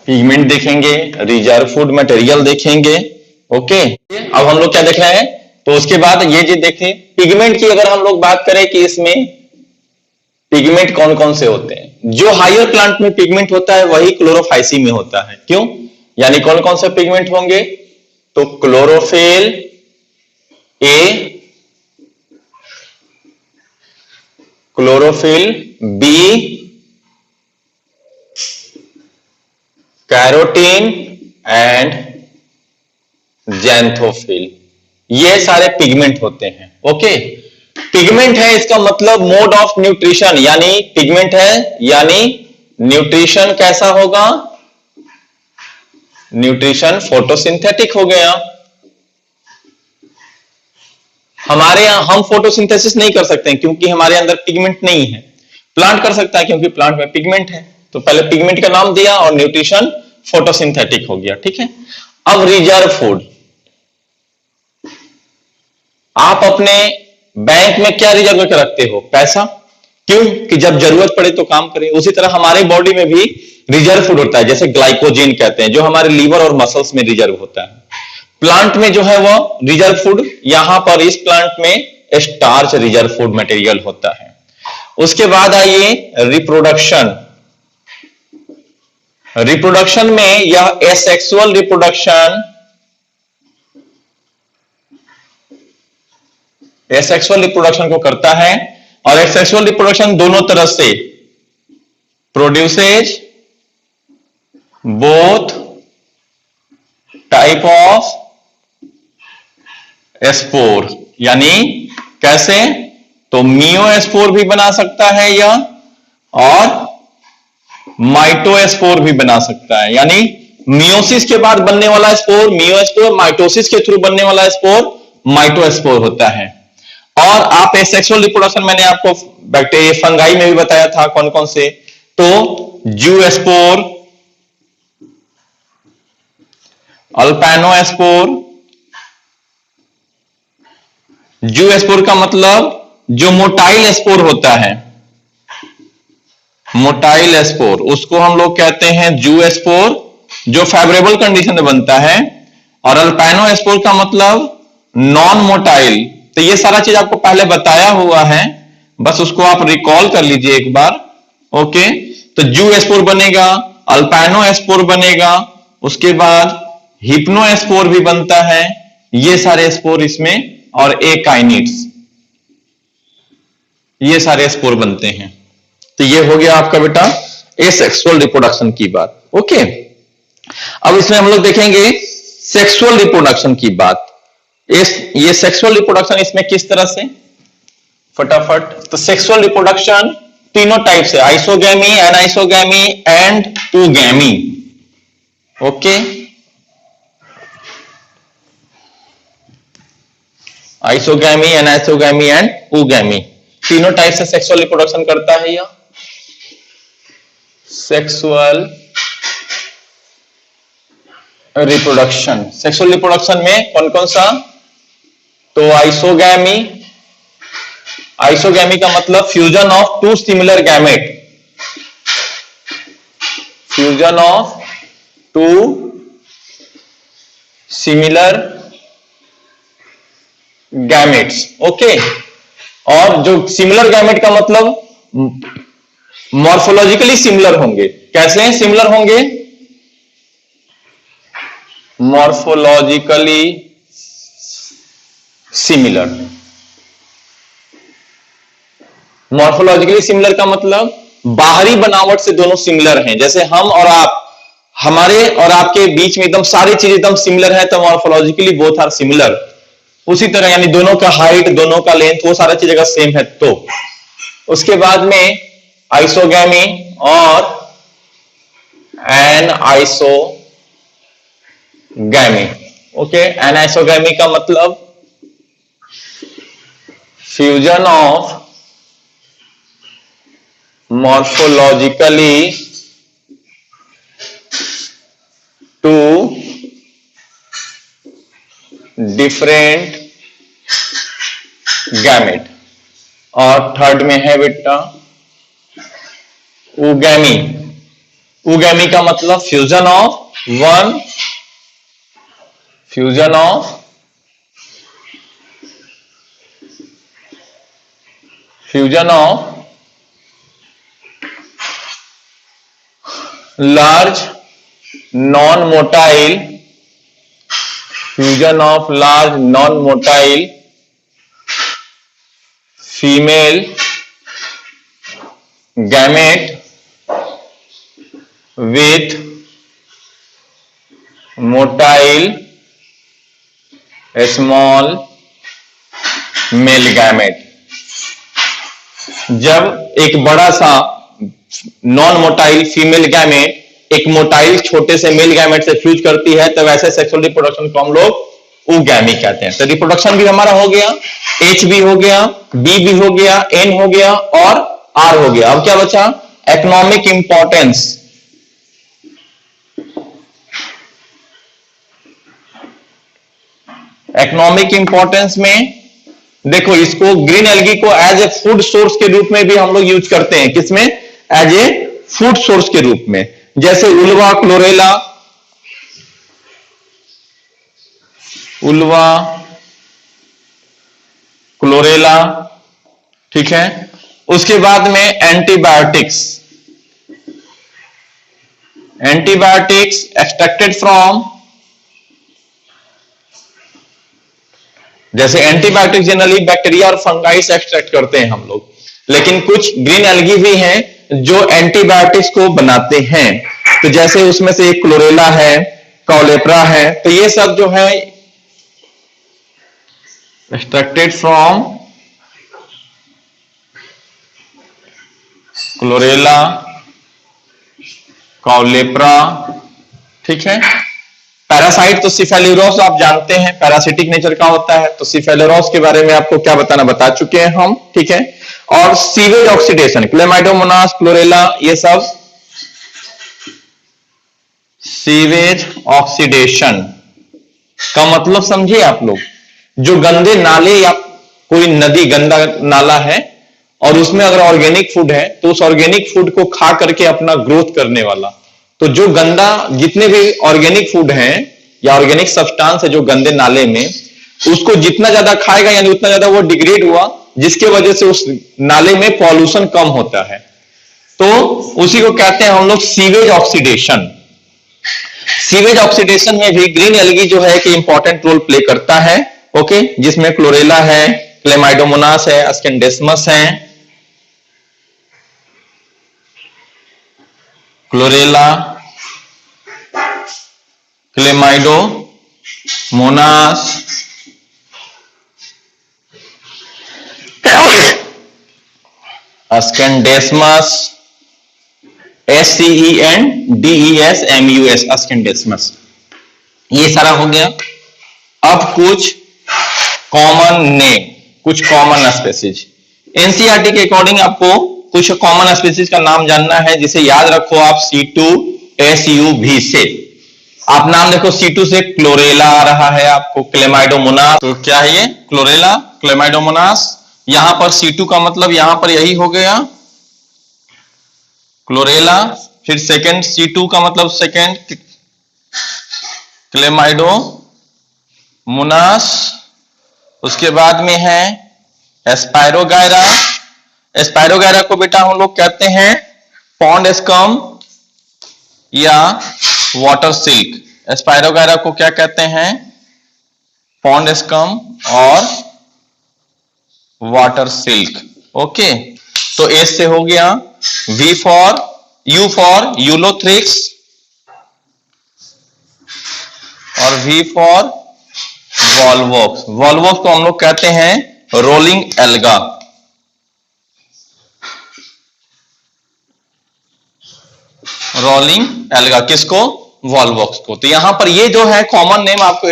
A: पिगमेंट देखेंगे, रिजर्व फूड मटेरियल देखेंगे। ओके, अब हम लोग क्या देख रहे हैं? तो उसके बाद ये जो देखें पिगमेंट की अगर हम लोग बात करें कि इसमें पिगमेंट कौन कौन से होते हैं, जो हायर प्लांट में पिगमेंट होता है वही क्लोरोफाइसी में होता है। क्यों? यानी कौन कौन से पिगमेंट होंगे? तो chlorophyll A, chlorophyll B, carotene and xanthophyll, ये सारे पिगमेंट होते हैं। ओके, पिगमेंट है इसका मतलब मोड ऑफ न्यूट्रिशन, यानी पिगमेंट है यानी न्यूट्रिशन कैसा होगा? न्यूट्रिशन फोटोसिंथेटिक हो गया। हमारे यहां हम फोटोसिंथेसिस नहीं कर सकते हैं क्योंकि हमारे अंदर पिगमेंट नहीं है। प्लांट कर सकता है क्योंकि प्लांट में पिगमेंट है। तो पहले पिगमेंट का नाम दिया और न्यूट्रिशन फोटोसिंथेटिक हो गया। ठीक है, अब रिजर्व फूड, आप अपने बैंक में क्या रिजर्व करके रखते हो? पैसा। क्यों? कि जब जरूरत पड़े तो काम करे। उसी तरह हमारे बॉडी में भी रिजर्व फूड होता है, जैसे ग्लाइकोजेन कहते हैं, जो हमारे लीवर और मसल्स में रिजर्व होता है। प्लांट में जो है वो रिजर्व फूड, यहां पर इस प्लांट में स्टार्च रिजर्व फूड मटेरियल होता है। उसके बाद आइए रिप्रोडक्शन। रिप्रोडक्शन में यह एसेक्सुअल रिप्रोडक्शन, एसेक्सुअल रिप्रोडक्शन को करता है। और एसेक्सुअल रिप्रोडक्शन दोनों तरह से produces both type of spore, यानी कैसे? तो मियोस्पोर भी बना सकता है यह, और माइटोस्पोर भी बना सकता है। यानी मियोसिस के बाद बनने वाला स्पोर मियोस्पोर, माइटोसिस के थ्रू बनने वाला स्पोर माइटोस्पोर होता है। और आप एसेक्सुअल रिप्रोडक्शन मैंने आपको बैक्टीरिया फंगाई में भी बताया था कौन कौन से, तो जूस्पोर, अल्पैनोस्पोर। जूस्पोर का मतलब जो मोटाइल स्पोर होता है, मोटाइल स्पोर, उसको हम लोग कहते हैं जूस्पोर, जो फेवरेबल कंडीशन में बनता है। और अल्पैनोस्पोर का मतलब नॉन मोटाइल। तो ये सारा चीज आपको पहले बताया हुआ है, बस उसको आप रिकॉल कर लीजिए एक बार। ओके, तो जूस्पोर बनेगा, अल्पैनोस्पोर बनेगा, उसके बाद हिप्नोस्पोर भी बनता है, ये सारे स्पोर इसमें, और एकाइनिट्स, ये सारे स्पोर बनते हैं। तो ये हो गया आपका बेटा एसेक्सुअल रिप्रोडक्शन की बात। ओके, अब इसमें हम लोग देखेंगे सेक्सुअल रिप्रोडक्शन की बात। ये सेक्सुअल रिप्रोडक्शन इसमें किस तरह से, फटाफट। तो सेक्सुअल रिप्रोडक्शन तीनों टाइप से, isogamy, anisogamy and ओगैमी। Okay, isogamy, anisogamy and ओगैमी, तीनों टाइप से सेक्सुअल रिप्रोडक्शन करता है यह। सेक्सुअल रिप्रोडक्शन, सेक्सुअल रिप्रोडक्शन में कौन कौन सा? तो आइसोगैमी, आइसोगैमी का मतलब fusion of two similar gamete, fusion of two similar gametes. Okay, और जो सिमिलर गैमेट का मतलब मॉर्फोलॉजिकली सिमिलर होंगे। कैसे सिमिलर होंगे? Morphologically similar. मॉर्फोलॉजिकली सिमिलर का मतलब बाहरी बनावट से दोनों सिमिलर हैं। जैसे हम और आप, हमारे और आपके बीच में एकदम सारी चीज एकदम सिमिलर है, तो मॉर्फोलॉजिकली बोथ आर सिमिलर। उसी तरह यानी दोनों का हाइट, दोनों का लेंथ, वो सारा चीज अगर सेम है तो। उसके बाद में आइसोगैमी और एनआइसोगैमी। ओके, एनआइसोगैमी का मतलब fusion of morphologically two different gamete। और थर्ड में है बेटा ऊगैमी। ऊगैमी का मतलब fusion of large non-motile female gamete with motile small male gamete। जब एक बड़ा सा नॉन मोटाइल फीमेल गैमेट एक मोटाइल छोटे से मेल गैमेट से फ्यूज करती है, तब ऐसे सेक्सुअल रिप्रोडक्शन को हम लोग ऊगैमी कहते हैं। तो रिप्रोडक्शन भी हमारा हो गया, एच भी हो गया, बी भी हो गया, एन हो गया और आर हो गया। अब क्या बचा? Economic importance. इकोनॉमिक इंपॉर्टेंस में देखो, इसको ग्रीन एल्गी को एज ए फूड सोर्स के रूप में भी हम लोग यूज करते हैं। किसमें? एज ए फूड सोर्स के रूप में। जैसे उल्वा क्लोरेला, ठीक है। उसके बाद में एंटीबायोटिक्स एक्सट्रैक्टेड फ्रॉम, जैसे एंटीबायोटिक जनरली बैक्टीरिया और फंगाई से एक्सट्रैक्ट करते हैं हम लोग, लेकिन कुछ ग्रीन एल्गी भी हैं जो एंटीबायोटिक्स को बनाते हैं। तो जैसे उसमें से एक क्लोरेला है, कॉलेप्रा है, तो ये सब जो है एक्सट्रैक्टेड फ्रॉम क्लोरेला, कॉलेप्रा, ठीक है। पैरासाइट तो सिफेलोरोस आप जानते हैं, पैरासिटिक नेचर का होता है। तो सिफेलोरोस के बारे में आपको क्या बताना, बता चुके हैं हम, ठीक है। और सीवेज ऑक्सीडेशन, क्लेमाइडोमोनास, क्लोरेला, ये सब सीवेज ऑक्सीडेशन का मतलब समझिए आप लोग। जो गंदे नाले या कोई नदी, गंदा नाला है और उसमें अगर ऑर्गेनिक फूड है, तो उस ऑर्गेनिक फूड को खा करके अपना ग्रोथ करने वाला। तो जो गंदा, जितने भी ऑर्गेनिक फूड हैं या ऑर्गेनिक सब्सटेंस है जो गंदे नाले में, उसको जितना ज्यादा खाएगा यानी उतना ज्यादा वो डिग्रेड हुआ, जिसके वजह से उस नाले में पॉल्यूशन कम होता है। तो उसी को कहते हैं हम लोग सीवेज ऑक्सीडेशन। सीवेज ऑक्सीडेशन में भी ग्रीन एल्गी जो है कि इंपॉर्टेंट रोल प्ले करता है। ओके, जिसमें क्लोरेला है, क्लेमाइडोमोनास है, अस्केंडेस्मस है, क्लोरेला, क्लेमाइडोमोनास, अस्केंडेस्मस, SCENDESMUS, अस्केंडेस्मस, ये सारा हो गया। अब कुछ कॉमन नेम, कुछ कॉमन स्पीसीज। एनसीईआरटी के अकॉर्डिंग आपको कुछ कॉमन स्पीसीज का नाम जानना है, जिसे याद रखो आप C2SUV से। आप नाम देखो, C2 से क्लोरेला आ रहा है आपको, क्लेमाइडोमोनास, तो क्या है ये? Chlorella, Chlamydomonas. यहां पर C2 का मतलब यहां पर यही हो गया, क्लोरेला। फिर सेकंड C2 का मतलब सेकंड क्लेमाइडोमोनास। उसके बाद में है एस्पायरोगायरा, स्पायरोगायरा को बेटा हम लोग कहते हैं पॉन्ड स्कम या वाटर सिल्क। स्पायरोगायरा को क्या कहते हैं? पॉन्ड स्कम और वाटर सिल्क। ओके, तो एस से हो गया। V for U for ulothrix और वी फॉर वॉल्वोक्स। वॉल्वोक्स को हम लोग कहते हैं रोलिंग एल्गा। रोलिंग एल्गा किसको? वॉल्वोक्स को। तो यहां पर ये जो है कॉमन नेम आपको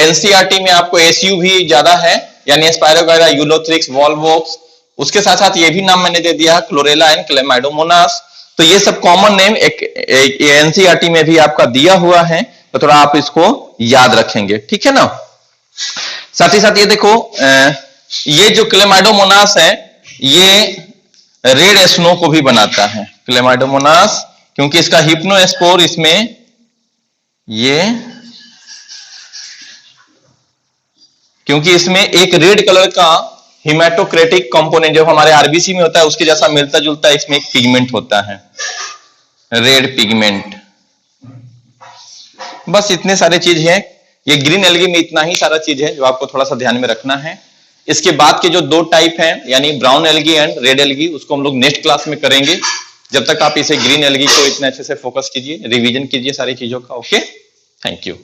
A: एनसीईआरटी में आपको एसयू भी ज्यादा है, यानी स्पायरोगायरा, यूलोथ्रिक्स, वॉल्वोक्स। उसके साथ साथ ये भी नाम मैंने दे दिया क्लोरेला एंड क्लेमाइडोमोनास। तो ये सब कॉमन नेम एक एनसीईआरटी में भी आपका दिया हुआ है, तो थोड़ा आप इसको याद रखेंगे, ठीक है ना। साथ ही साथ ये देखो, ये जो क्लेमाइडोमोनास है ये रेड स्नो को भी बनाता है। क्लेमाइडोमोनास क्योंकि इसका हिप्नोस्पोर इसमें क्योंकि इसमें एक रेड कलर का हिमेटोक्रेटिक कंपोनेंट जो हमारे आरबीसी में होता है उसके जैसा मिलता जुलता इसमें एक पिगमेंट होता है, रेड पिगमेंट। बस इतने सारे चीज हैं। ये ग्रीन एल्गी में इतना ही सारा चीज है जो आपको थोड़ा सा ध्यान में रखना है। इसके बाद के जो दो टाइप हैं यानी brown algae and red algae, उसको हम लोग नेक्स्ट क्लास में करेंगे। जब तक आप इसे ग्रीन एल्गी को इतने अच्छे से फोकस कीजिए, रिवीजन कीजिए सारी चीजों का। Okay, thank you.